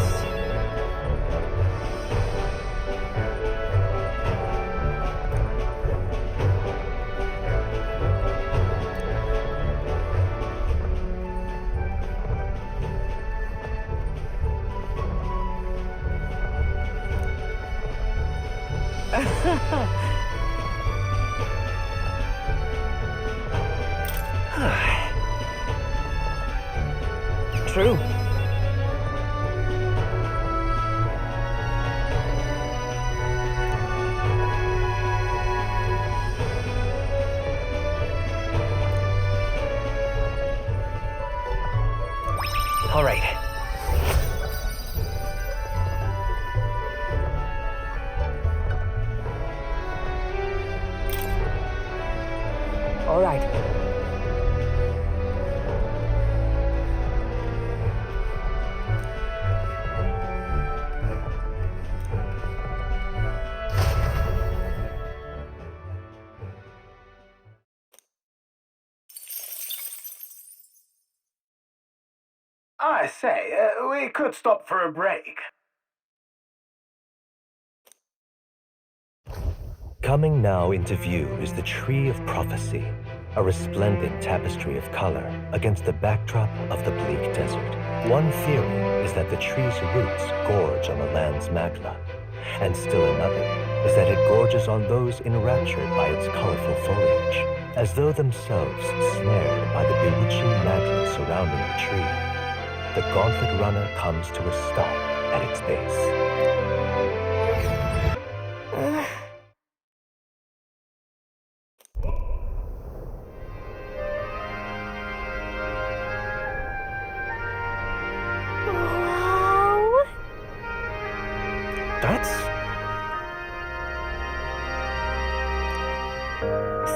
True. All right. All right. I say, we could stop for a break. Coming now into view is the Tree of Prophecy, a resplendent tapestry of color against the backdrop of the bleak desert. One theory is that the tree's roots gorge on the land's magma, and still another is that it gorges on those enraptured by its colorful foliage, as though themselves snared by the bewitching magic surrounding the tree. The gauntlet runner comes to a stop at its base.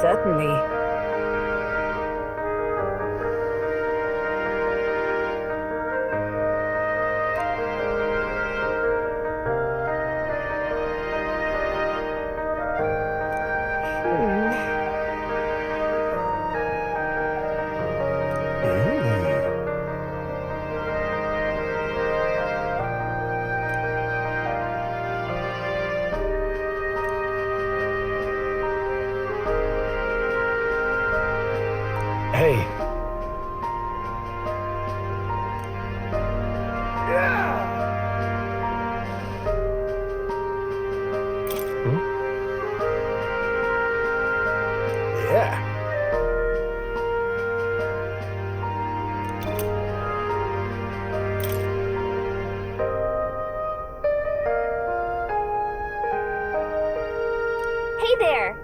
Certainly. Hey. Hey there!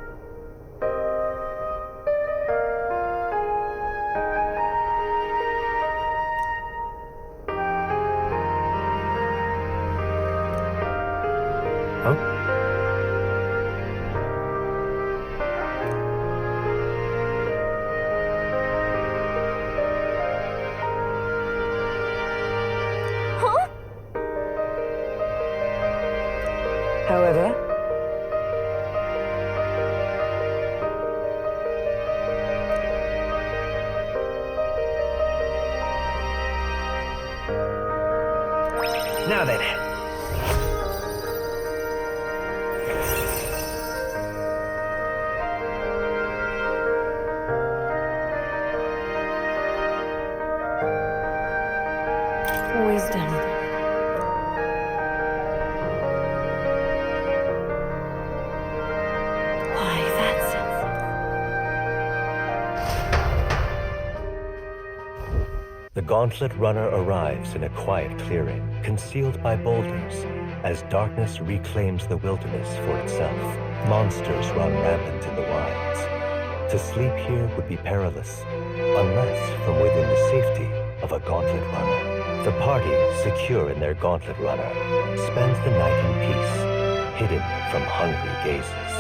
However, Now then. wisdom. Why, that's... The gauntlet runner arrives in a quiet clearing, concealed by boulders, as darkness reclaims the wilderness for itself. Monsters run rampant in the wilds. To sleep here would be perilous, unless from within the safety of a gauntlet runner. The party, secure in their gauntlet runner, spends the night in peace, hidden from hungry gazes.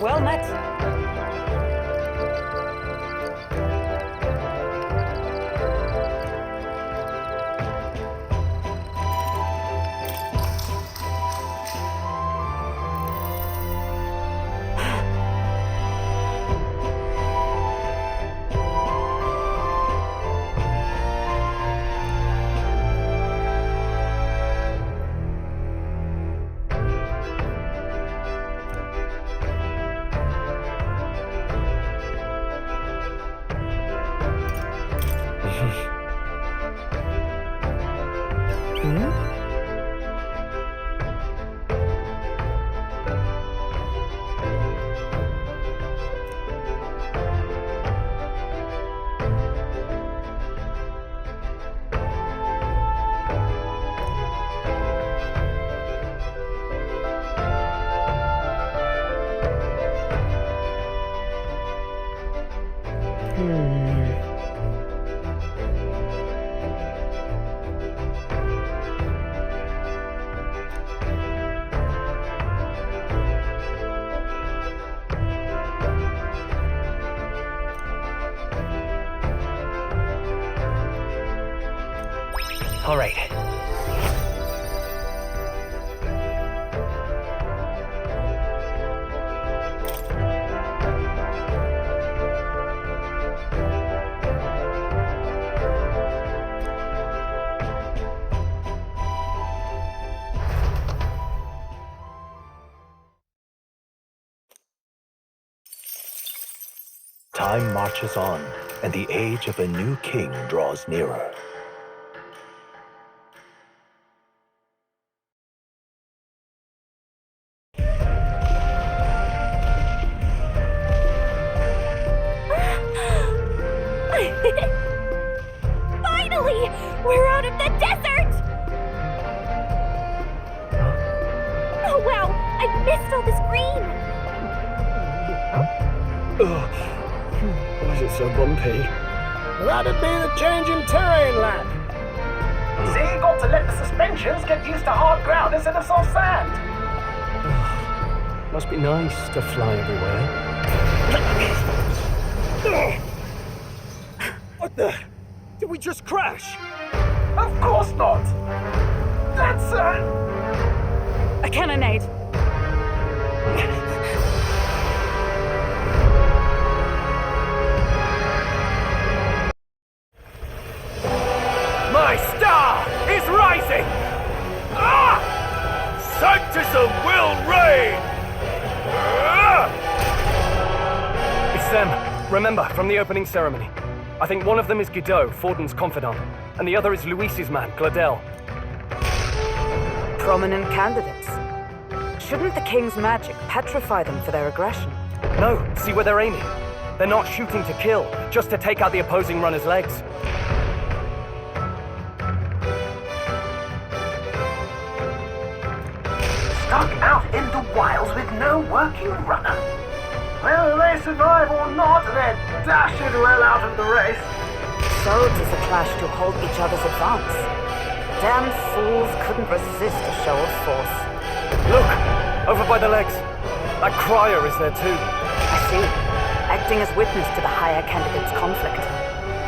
Well met. All right. Time marches on, and the age of a new king draws nearer. Finally! We're out of the desert! Oh wow! I missed all this green! Why is it so bumpy? That'd be the change in terrain, lad. See, you got to let the suspensions get used to hard ground instead of soft sand. Must be nice to fly everywhere. What the? Did we just crash? Of course not. That's A cannonade. My star is rising! Ah! Sanctism will reign! Ah! It's them. Remember, from the opening ceremony. I think one of them is Guido, Forden's confidant, and the other is Luis's man, Gladel. Prominent candidates. Shouldn't the king's magic petrify them for their aggression? No, see where they're aiming. They're not shooting to kill, just to take out the opposing runner's legs. stuck out in the wilds with no working runner. Whether they survive or not, they're dashed well out of the race. So does the clash to halt each other's advance. Damn fools couldn't resist a show of force. Look! Over by the legs. That crier is there too. I see. Acting as witness to the higher candidate's conflict.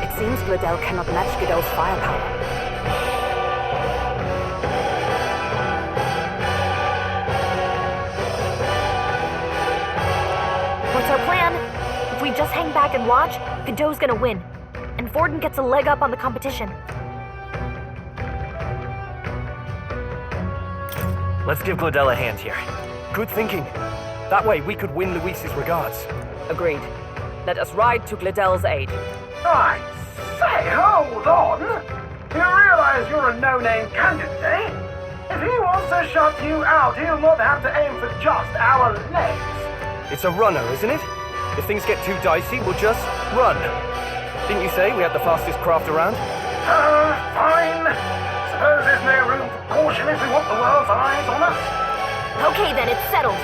It seems Gladel cannot match Guido's firepower. What's our plan? If we just hang back and watch, Guido's gonna win. And Forden gets a leg up on the competition. Let's give Gladel a hand here. Good thinking. That way we could win Luis's regards. Agreed. Let us ride to Gladel's aid. I say, hold on! You realize you're a no-name candidate, eh? If he wants to shut you out, he'll not have to aim for just our legs. It's a runner, isn't it? If things get too dicey, we'll just run. Didn't you say we had the fastest craft around? Fine. Suppose there's no room for caution if we want the world's eyes on us. Okay then, it's settled.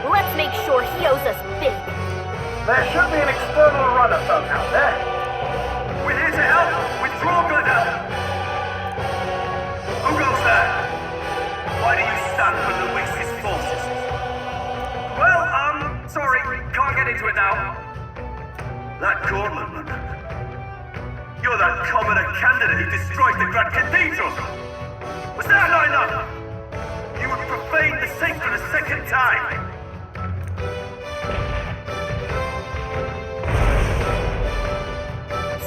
Let's make sure he owes us big. There should be an external runner phone out there. We're here to help. Withdraw, Gladel. Who goes there? Why do you stand for Luis's forces? Well, sorry, can't get into it now. That Cornland. You're that commoner candidate who destroyed the Grand Cathedral. Was that not enough? You would profane the sacred a second time.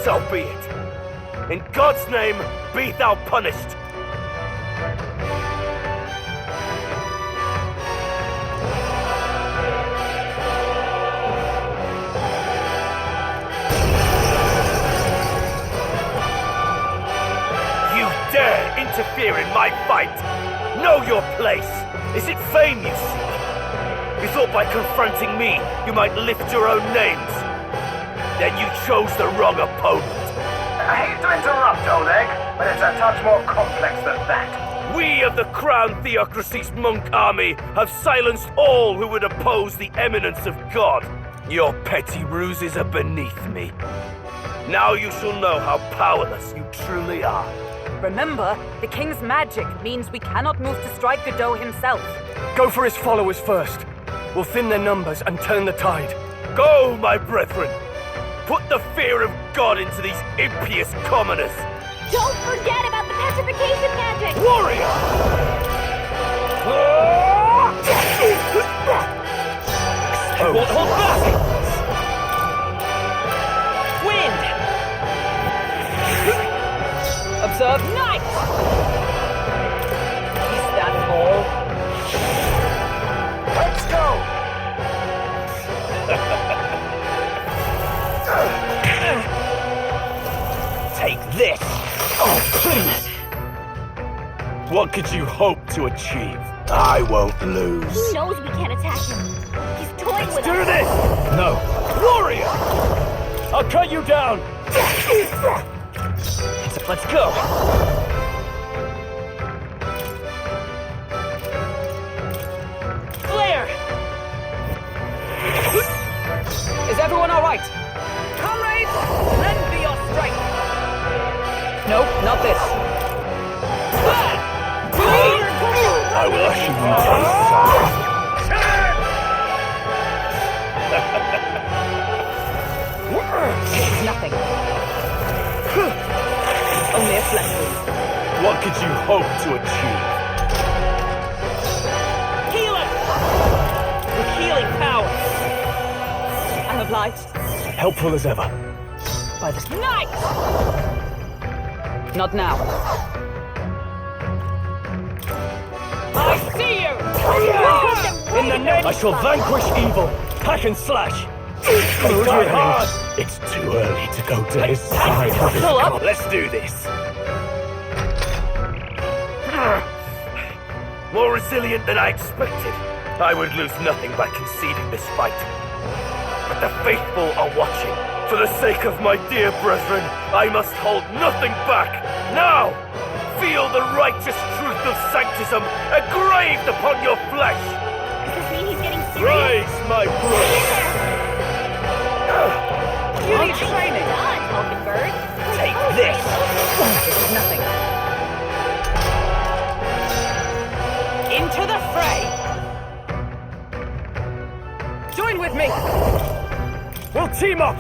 So be it. In God's name, be thou punished. You dare interfere in my fight? Know your place. Is it fame you seek? You thought by confronting me, you might lift your own names. Then you chose the wrong opponent. I hate to interrupt, old egg, but it's a touch more complex than that. We of the Crown Theocracy's monk army have silenced all who would oppose the eminence of God. Your petty ruses are beneath me. Now you shall know how powerless you truly are. Remember, the king's magic means we cannot move to strike Guido himself. Go for his followers first. We'll thin their numbers and turn the tide. Go, my brethren! put the fear of God into these impious commoners. Don't forget about the petrification magic! Warrior! I won't hold back! Wind! Observe night! Is that all? Let's go! Take this! Oh, please! What could you hope to achieve? I won't lose. He knows we can't attack him. He's toying with Do us. this! No! Warrior! I'll cut you down! Let's go! Flare! Is everyone alright? Comrades, lend me your strength! Nope, not this. I will usher you to his side. This is nothing. Only a flesh wound. What could you hope to achieve? Healer! With healing power. I'm obliged. Helpful as ever. By this night! Not now. I see you! In the name, I shall vanquish evil. Hack and slash. Die hard. It's too early to go to his side. Let's do this. More resilient than I expected. I would lose nothing by conceding this fight. But the faithful are watching. For the sake of my dear brethren, I must hold nothing back. Now, feel the righteous truth of sanctism engraved upon your flesh. Does this mean he's getting serious? Raise my brother. You need training. Done, Hulkenberg. Take this. This is nothing. Into the fray. Join with me. We'll team up.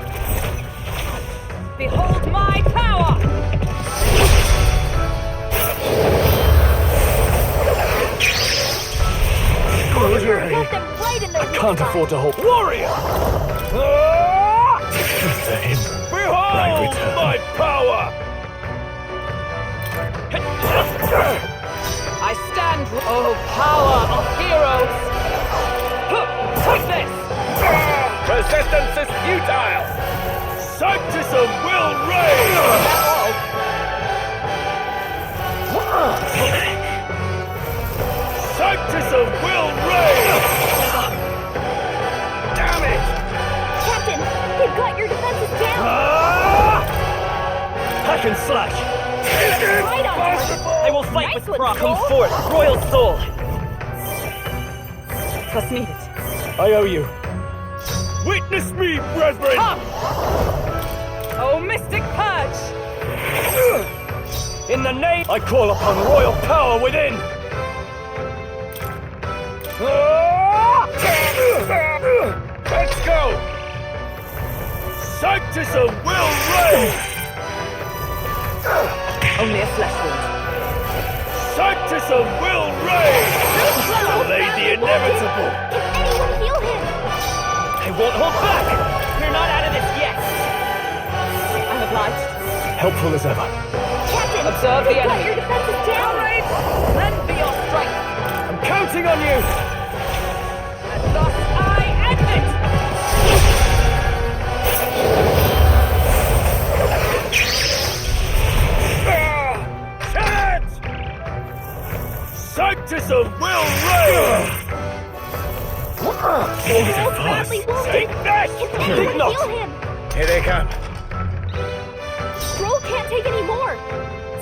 Behold my power. Close your head. Put them right in the I can't afford to hold. Warrior! To him. Behold my power! I stand. Oh, power of heroes. Take this. Resistance is futile! Sanctism will reign! Sanctism will reign! Damn it! Captain, they've got your defenses down. Hack and slash! Right on target. I will fight Nice with one, pride. Come Cole. forth, royal soul. What's needed? I owe you. Witness me, brethren! Come! Oh, mystic purge! In the name, I call upon royal power within! Let's go! Sanctism will reign! Only a flesh wound. Sanctism will reign! Delay the inevitable! Can anyone heal him? I won't hold back! We're not out of this yet. I'm obliged. Helpful as ever. Captain, Observe the they've got enemy. your defenses down. Comrades, lend me your strength. I'm counting on you! And thus I end it. Chance! Sanctism will reign! He's so badly wounded. Take that! Can anyone Not. heal him? Here they come. Stroll can't take any more.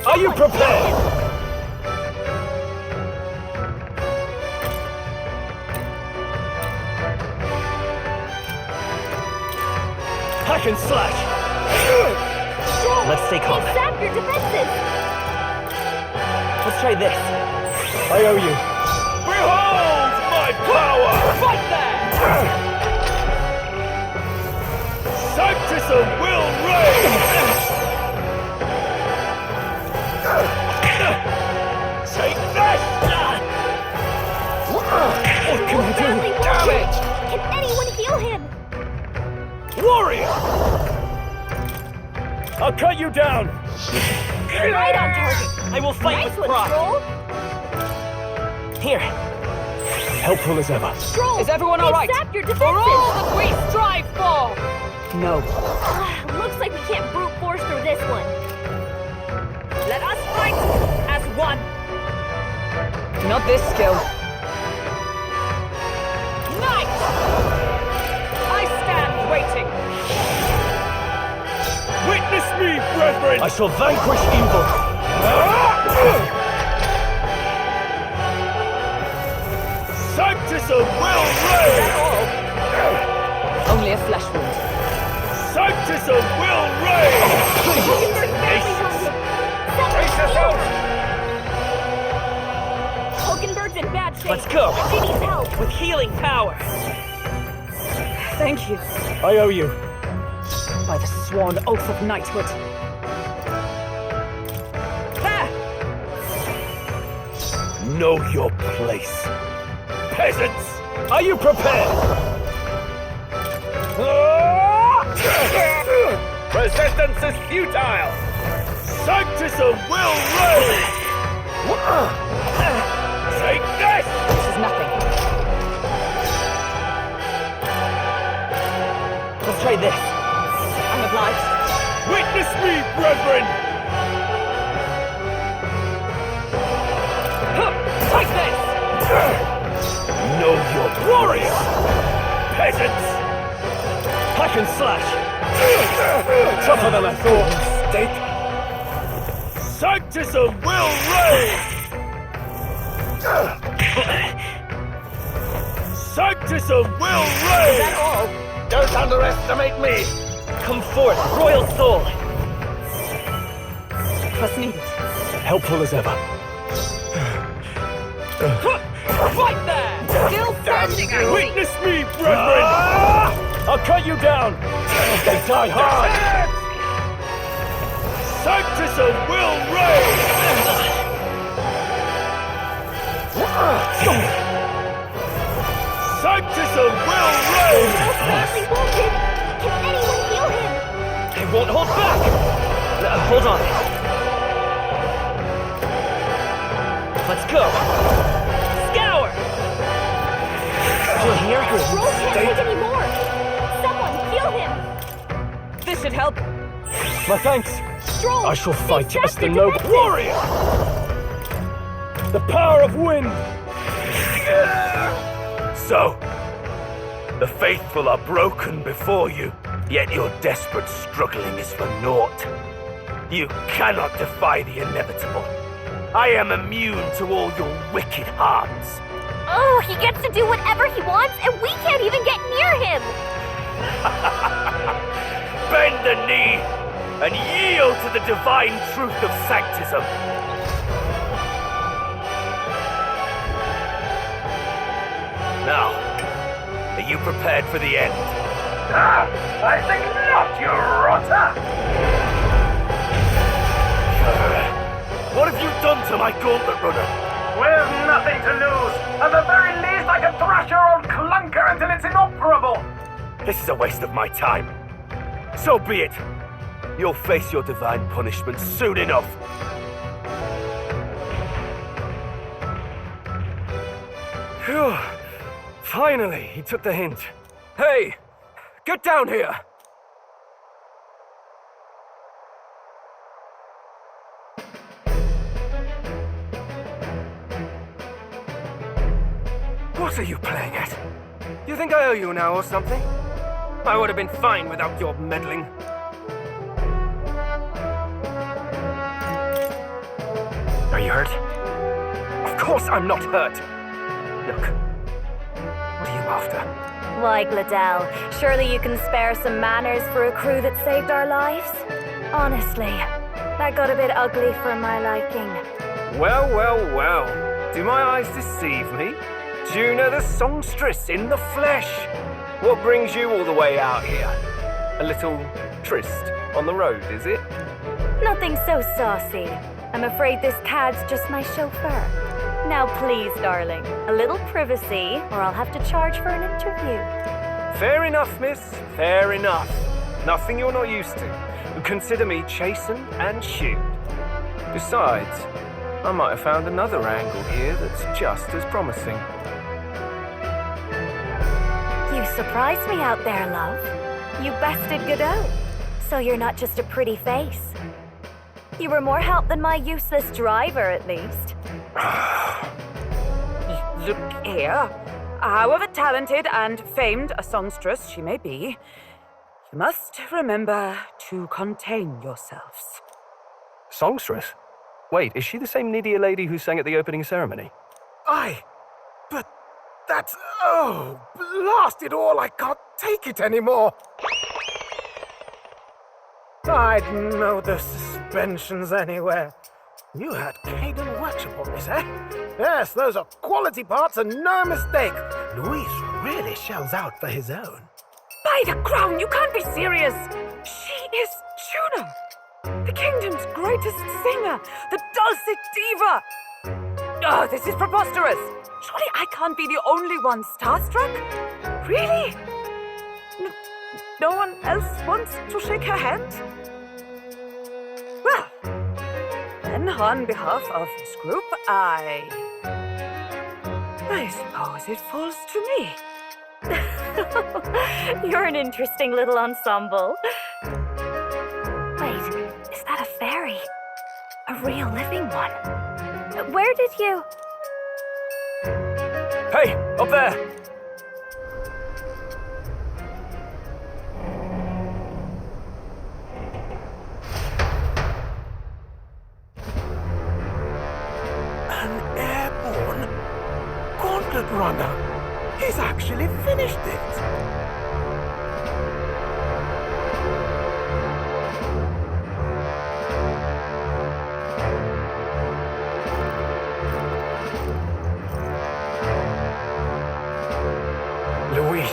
Are you Someone prepared? heal him. Hack and slash! Stroll, Let's stay calm. they've sapped your defenses. Let's try this. I owe you. Behold my power! Fight there! Sanctus Successor will reign! Take this! What can I do? Damn it! Can anyone heal him? Warrior! I'll cut you down! Right on target. I will fight Nice with one, pride! Stroll. Here! Helpful as ever. Stroll. Is everyone all right? Sap your For defenses. all that we strive for! No. Looks like we can't brute force through this one. Let us fight as one! Not this skill. Knight! I stand waiting. Witness me, brethren! I shall vanquish evil! Sanctism will reign! Only a flesh wound. Sanctism will reign! Brace yourself. Hulkenberg's in bad shape. Let's go. She needs help. With healing power! Thank you. I owe you. By the sworn oath of knighthood. There! Know your place. Peasants! Are you prepared? Resistance is futile! Sanctism will reign! Take this! This is nothing. Let's try this. I'm obliged. Witness me, brethren! Take this! Know your Warrior! Peasants! Hack and slash! Tougher than I thought. Steak. Sanctism will reign! Sanctism will reign! Don't underestimate me! Come forth, royal soul! What's needed? Helpful as ever. Right there! Still standing, I see. Witness me, brethren! I'll cut you down! They die hard! Sanctism will reign! Sanctism will reign! Badly wounded. Can anyone heal him? They won't hold back! Hold on. Let's go! Scour! Still here? Stroll can't take any more. Someone heal him. This should help. My thanks! Stroll. I shall fight they as sapped the your noble defenses. warrior! The power of wind! So, the faithful are broken before you, yet your desperate struggling is for naught. You cannot defy the inevitable. I am immune to all your wicked harms. Oh, he gets to do whatever he wants, and we can't even get near him. Bend the knee and yield to the divine truth of sanctism. Now, are you prepared for the end? I think not, you rotter! What have you done to my gauntlet runner? We've nothing to lose. At the very least, I can thrash your old clunker until it's inoperable. This is a waste of my time. So be it. You'll face your divine punishment soon enough. Phew. Finally, he took the hint. Hey! Get down here! What are you playing at? You think I owe you now or something? I would have been fine without your meddling. Are you hurt? Of course I'm not hurt. Look, what are you after? Why, Gladell, surely you can spare some manners for a crew that saved our lives? Honestly, that got a bit ugly for my liking. Well, well, well. Do my eyes deceive me? Juna the songstress in the flesh. What brings you all the way out here? A little tryst on the road, is it? Nothing so saucy. I'm afraid this cad's just my chauffeur. Now please, darling, a little privacy, or I'll have to charge for an interview. Fair enough, miss. Fair enough. Nothing you're not used to. Consider me chastened and shooed. Besides, I might have found another angle here that's just as promising. You surprised me out there, love. You bested Godot. So you're not just a pretty face. You were more help than my useless driver, at least. Look here. However talented and famed a songstress she may be, you must remember to contain yourselves. Songstress? Wait, is she the same Nidia lady who sang at the opening ceremony? Aye, but that's... Oh, blast it all, I can't take it anymore. I'd know the suspensions anywhere. You had Caden Workshop on this, eh? Yes, those are quality parts and no mistake. Luis really shells out for his own. By the crown, you can't be serious! She is Juno, the kingdom's greatest singer, the dulcet diva! Oh, this is preposterous! Surely I can't be the only one starstruck? Really? No one else wants to shake her hand? Well, then on behalf of this group, I suppose it falls to me. You're an interesting little ensemble. Wait, is that a fairy? A real living one? Where did you... Hey, up there! An airborne gauntlet runner. He's actually finished it. Luis.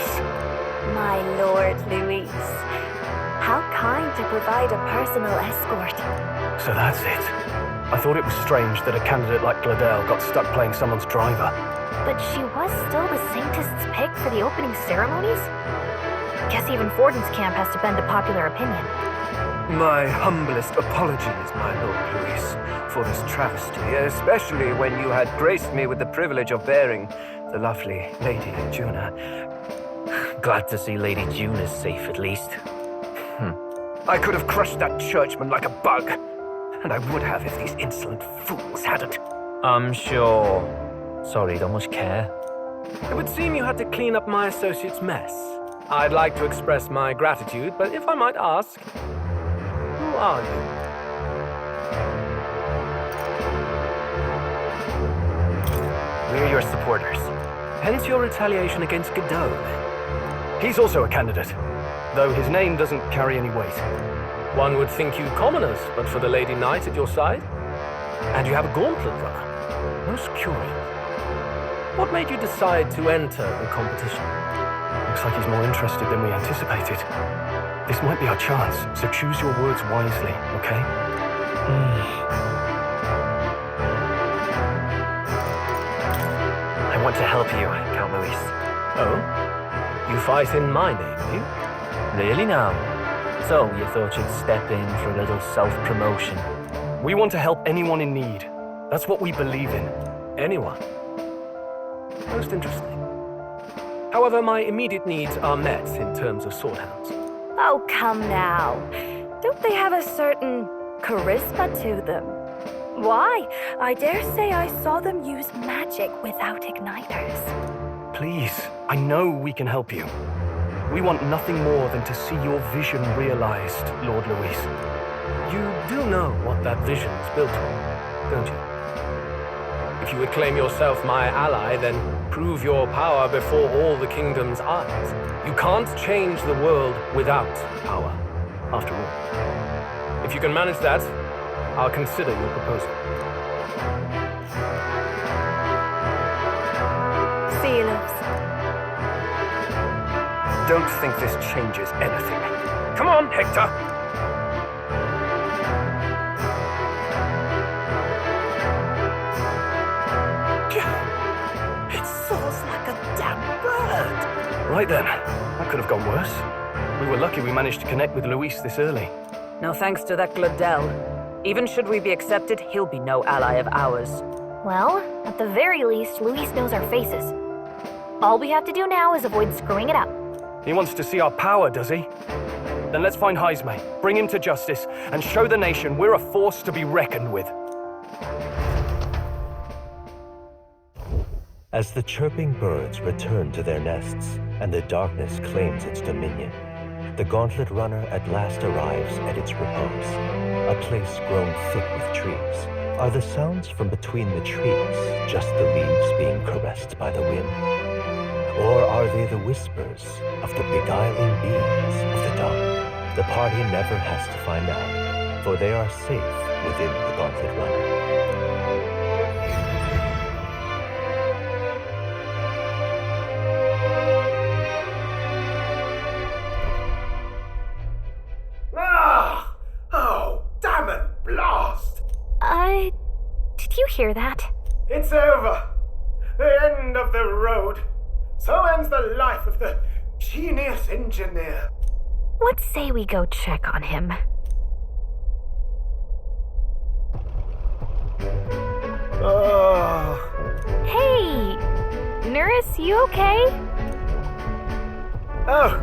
My lord, Luis. How kind to provide a personal escort. So that's it. I thought it was strange that a candidate like Gladell got stuck playing someone's driver. But she was still the saintest's pick for the opening ceremonies? Guess even Forden's camp has to bend to popular opinion. My humblest apologies, my Lord Luis, for this travesty, especially when you had graced me with the privilege of bearing the lovely Lady Juna. Glad to see Lady June is safe, at least. I could have crushed that churchman like a bug, and I would have if these insolent fools hadn't. I'm sure. Sorry, don't much care. It would seem you had to clean up my associate's mess. I'd like to express my gratitude, but if I might ask, who are you? We're your supporters. Hence your retaliation against Godot, then. He's also a candidate, though his name doesn't carry any weight. One would think you commoners, but for the Lady Knight at your side. And you have a gauntlet runner. Most curious. What made you decide to enter the competition? Looks like he's more interested than we anticipated. This might be our chance, so choose your words wisely, okay? I want to help you, Count Luis. Oh? You fight in my name, do you? Really now? So you thought you'd step in for a little self-promotion? We want to help anyone in need. That's what we believe in. Anyone? Most interesting. However, my immediate needs are met in terms of swordhounds. Oh, come now. Don't they have a certain charisma to them? Why? I dare say I saw them use magic without igniters. Please, I know we can help you. We want nothing more than to see your vision realized, Lord Luis. You do know what that vision is built on, don't you? If you would claim yourself my ally, then prove your power before all the kingdom's eyes. You can't change the world without power, after all. If you can manage that, I'll consider your proposal. See you, loves. Don't think this changes anything. Come on, Hector. It soars like a damn bird. Right then, that could have gone worse. We were lucky we managed to connect with Luis this early. No thanks to that Gladell. Even should we be accepted, he'll be no ally of ours. Well, at the very least, Luis knows our faces. All we have to do now is avoid screwing it up. He wants to see our power, does he? Then let's find Jaime, bring him to justice, and show the nation we're a force to be reckoned with. As the chirping birds return to their nests and the darkness claims its dominion, the Gauntlet Runner at last arrives at its repose, a place grown thick with trees. Are the sounds from between the trees just the leaves being caressed by the wind? Or are they the whispers of the beguiling beings of the dark? The party never has to find out, for they are safe within the Gauntlet Runner. Did you hear that? It's over. The end of the road. So ends the life of the genius engineer. Let's say we go check on him. Oh. Hey! Nurse, you okay? Oh,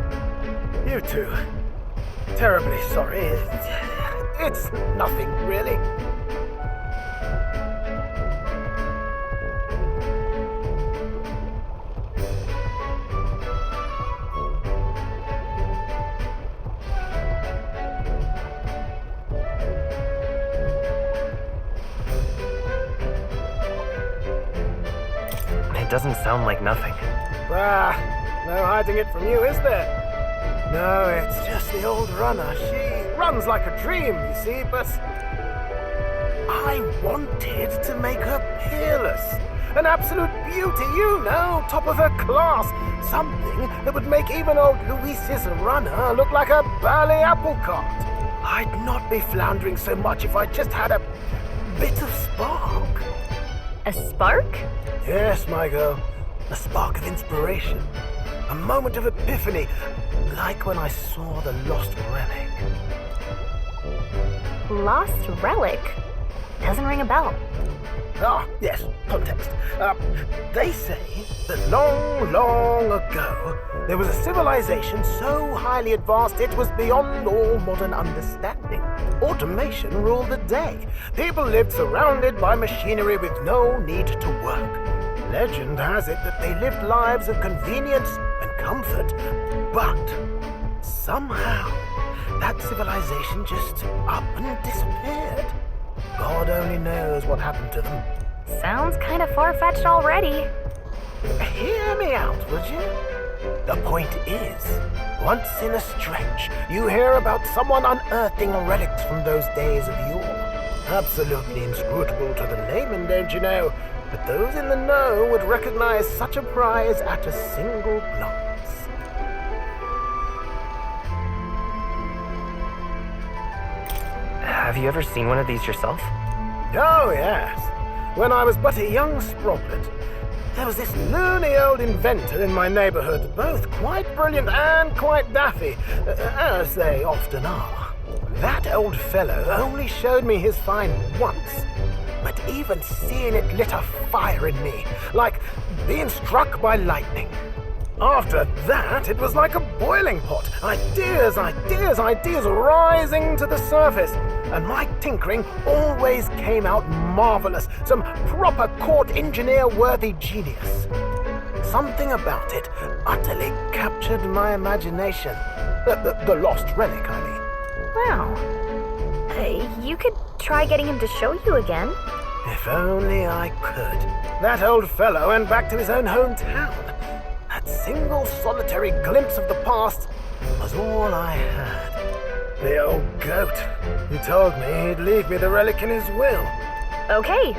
you too. Terribly sorry. It's nothing, really. It doesn't sound like nothing. No hiding it from you, is there? No, it's just the old runner. She runs like a dream, you see, but I wanted to make her peerless. An absolute beauty, you know, top of her class. Something that would make even old Luis's runner look like a ballet apple cart. I'd not be floundering so much if I just had a bit of spark. A spark? Yes, my girl. A spark of inspiration. A moment of epiphany. Like when I saw the lost relic. Lost relic? Doesn't ring a bell. Ah, yes, context. They say that long, long ago, there was a civilization so highly advanced it was beyond all modern understanding. Automation ruled the day. People lived surrounded by machinery with no need to work. Legend has it that they lived lives of convenience and comfort, but somehow that civilization just up and disappeared. God only knows what happened to them. Sounds kind of far-fetched already. Hear me out, would you? The point is, once in a stretch, you hear about someone unearthing relics from those days of yore. Absolutely inscrutable to the layman, don't you know? But those in the know would recognize such a prize at a single glance. Have you ever seen one of these yourself? Oh, yes. When I was but a young sproglet, there was this loony old inventor in my neighborhood, both quite brilliant and quite daffy, as they often are. That old fellow only showed me his find once, but even seeing it lit a fire in me, like being struck by lightning. After that, it was like a boiling pot. Ideas rising to the surface. And my tinkering always came out marvelous. Some proper court engineer-worthy genius. Something about it utterly captured my imagination. The lost relic, I mean. Wow. You could try getting him to show you again. If only I could. That old fellow went back to his own hometown. That single solitary glimpse of the past was all I had. The old goat. He told me he'd leave me the relic in his will. Okay,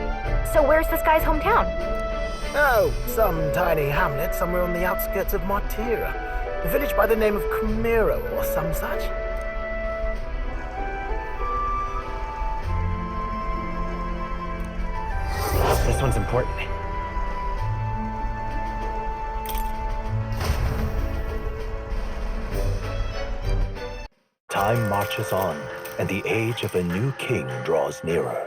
so where's this guy's hometown? Oh, some tiny hamlet somewhere on the outskirts of Martira. A village by the name of Camiro or some such. one's important. Time marches on, and the age of a new king draws nearer.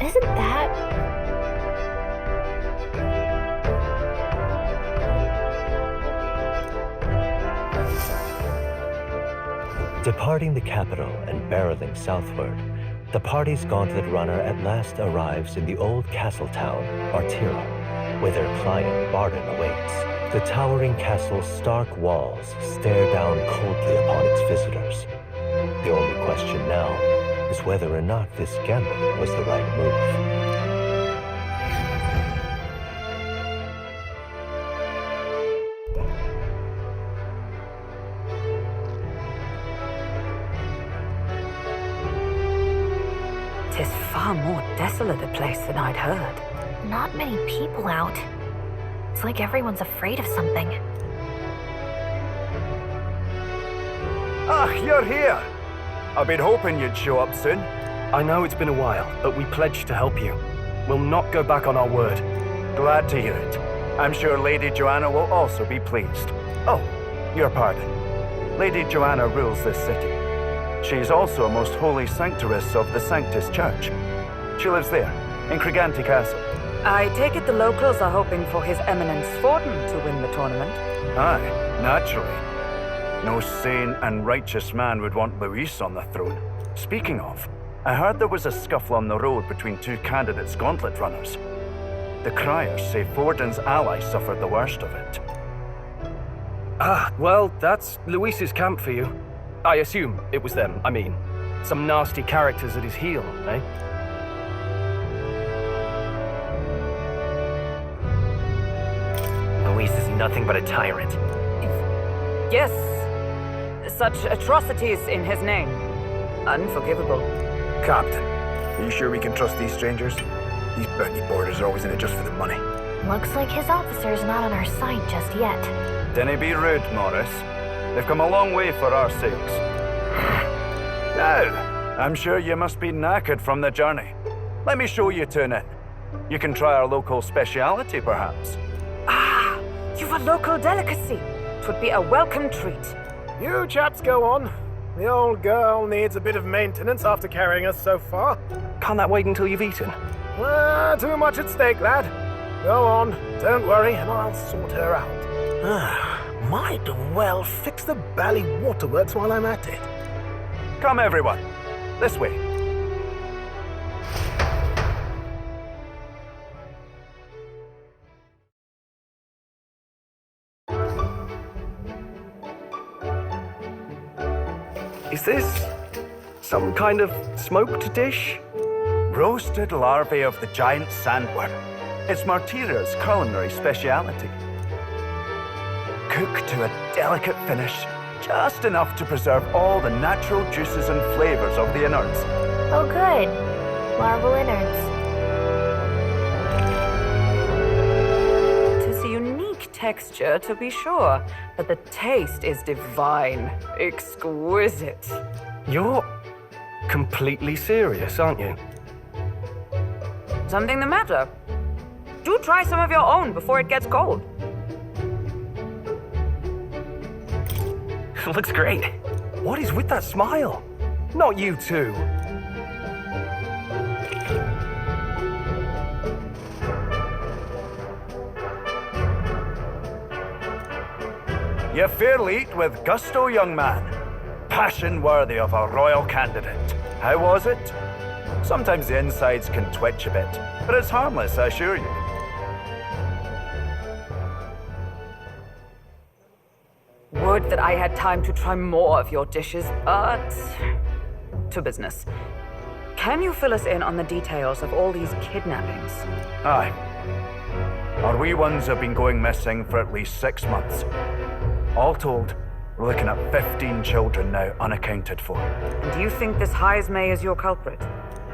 Isn't that... Departing the capital and barreling southward, the party's gauntlet runner at last arrives in the old castle town, Artira, where their client Barden awaits. The towering castle's stark walls stare down coldly upon its visitors. The only question now is whether or not this gamble was the right move. Tis far more desolate a place than I'd heard. Not many people out. It's like everyone's afraid of something. Ah, you're here! I've been hoping you'd show up soon. I know it's been a while, but we pledged to help you. We'll not go back on our word. Glad to hear it. I'm sure Lady Joanna will also be pleased. Oh, your pardon. Lady Joanna rules this city. She is also a most holy sanctoress of the Sanctus Church. She lives there, in Criganti Castle. I take it the locals are hoping for His Eminence Forden to win the tournament. Aye, naturally. No sane and righteous man would want Luis on the throne. Speaking of, I heard there was a scuffle on the road between two candidates' gauntlet runners. The criers say Forden's ally suffered the worst of it. Ah, well, that's Luis's camp for you. I assume it was them, I mean. Some nasty characters at his heel, eh? Luis is nothing but a tyrant. Yes, such atrocities in his name. Unforgivable. Captain, are you sure we can trust these strangers? These bounty boarders are always in it just for the money. Looks like his officer's not on our side just yet. Dinna be rude, Morris. They've come a long way for our sakes. Now, I'm sure you must be knackered from the journey. Let me show you to an inn. You can try our local speciality, perhaps. Ah, you've a local delicacy. 'Twould be a welcome treat. You chaps go on. The old girl needs a bit of maintenance after carrying us so far. Can't that wait until you've eaten? Too much at stake, lad. Go on, don't worry, and I'll sort her out. Might well fix the bally waterworks while I'm at it. Come, everyone. This way. Is this some kind of smoked dish? Roasted larvae of the giant sandworm. It's Martira's culinary speciality. Cooked to a delicate finish, just enough to preserve all the natural juices and flavors of the innards. Oh good. Larval innards. Tis a unique texture, to be sure, but the taste is divine, exquisite. You're completely serious, aren't you? Something the matter? Do try some of your own before it gets cold. Looks great. What is with that smile? Not you too. You fairly eat with gusto, young man. Passion worthy of a royal candidate. How was it? Sometimes the insides can twitch a bit, but it's harmless, I assure you. Would that I had time to try more of your dishes, but... to business. Can you fill us in on the details of all these kidnappings? Aye. Our wee ones have been going missing for at least 6 months. All told, We're looking at 15 children now unaccounted for. And you think this Haizme is your culprit?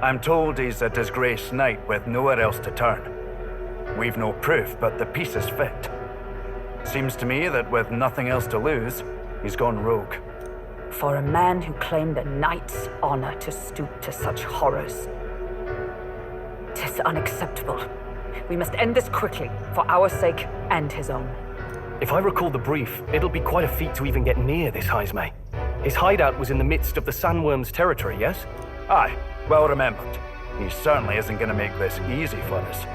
I'm told he's a disgraced knight with nowhere else to turn. We've no proof, but the pieces fit. Seems to me that with nothing else to lose, he's gone rogue. For a man who claimed a knight's honor to stoop to such horrors. 'Tis unacceptable. We must end this quickly, for our sake and his own. If I recall the brief, it'll be quite a feat to even get near this Haizme. His hideout was in the midst of the sandworm's territory, yes? Aye, well remembered. He certainly isn't going to make this easy for us.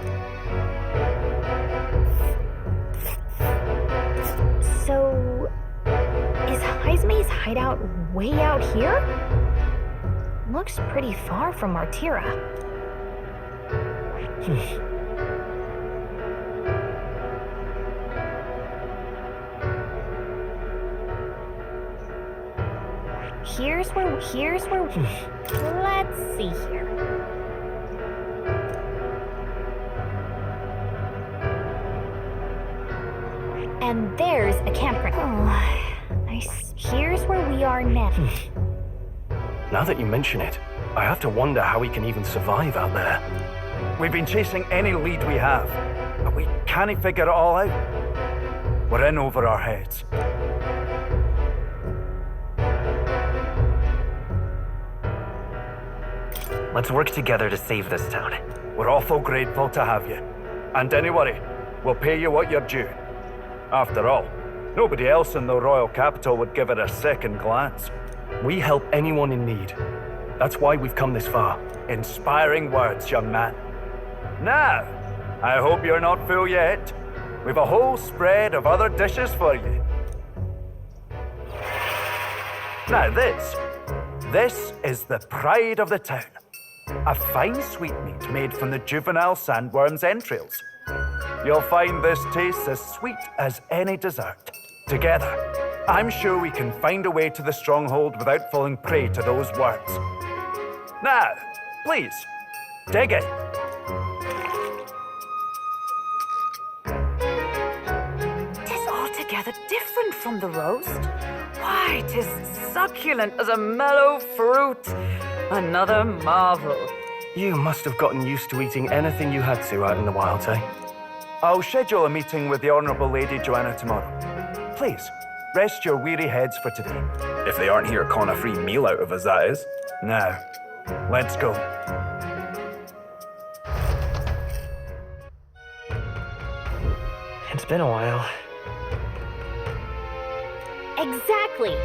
So, is Haizme's hideout way out here? Looks pretty far from Martira. Here's where, let's see here. And there's a campground. Oh, nice. Here's where we are now. Now that you mention it, I have to wonder how he can even survive out there. We've been chasing any lead we have, but we can't figure it all out. We're in over our heads. Let's work together to save this town. We're awful grateful to have you. And don't worry, we'll pay you what you're due. After all, nobody else in the royal capital would give it a second glance. We help anyone in need. That's why we've come this far. Inspiring words, young man. Now, I hope you're not full yet. We've a whole spread of other dishes for you. Now this is the pride of the town. A fine sweetmeat made from the juvenile sandworm's entrails. You'll find this tastes as sweet as any dessert. Together, I'm sure we can find a way to the stronghold without falling prey to those worms. Now, please, dig in. Tis altogether different from the roast. Why, 'tis succulent as a mellow fruit. Another marvel. You must have gotten used to eating anything you had to out in the wilds, eh? I'll schedule a meeting with the Honourable Lady Joanna tomorrow. Please, rest your weary heads for today. If they aren't here, con a free meal out of us, that is. Now, let's go. It's been a while. Exactly.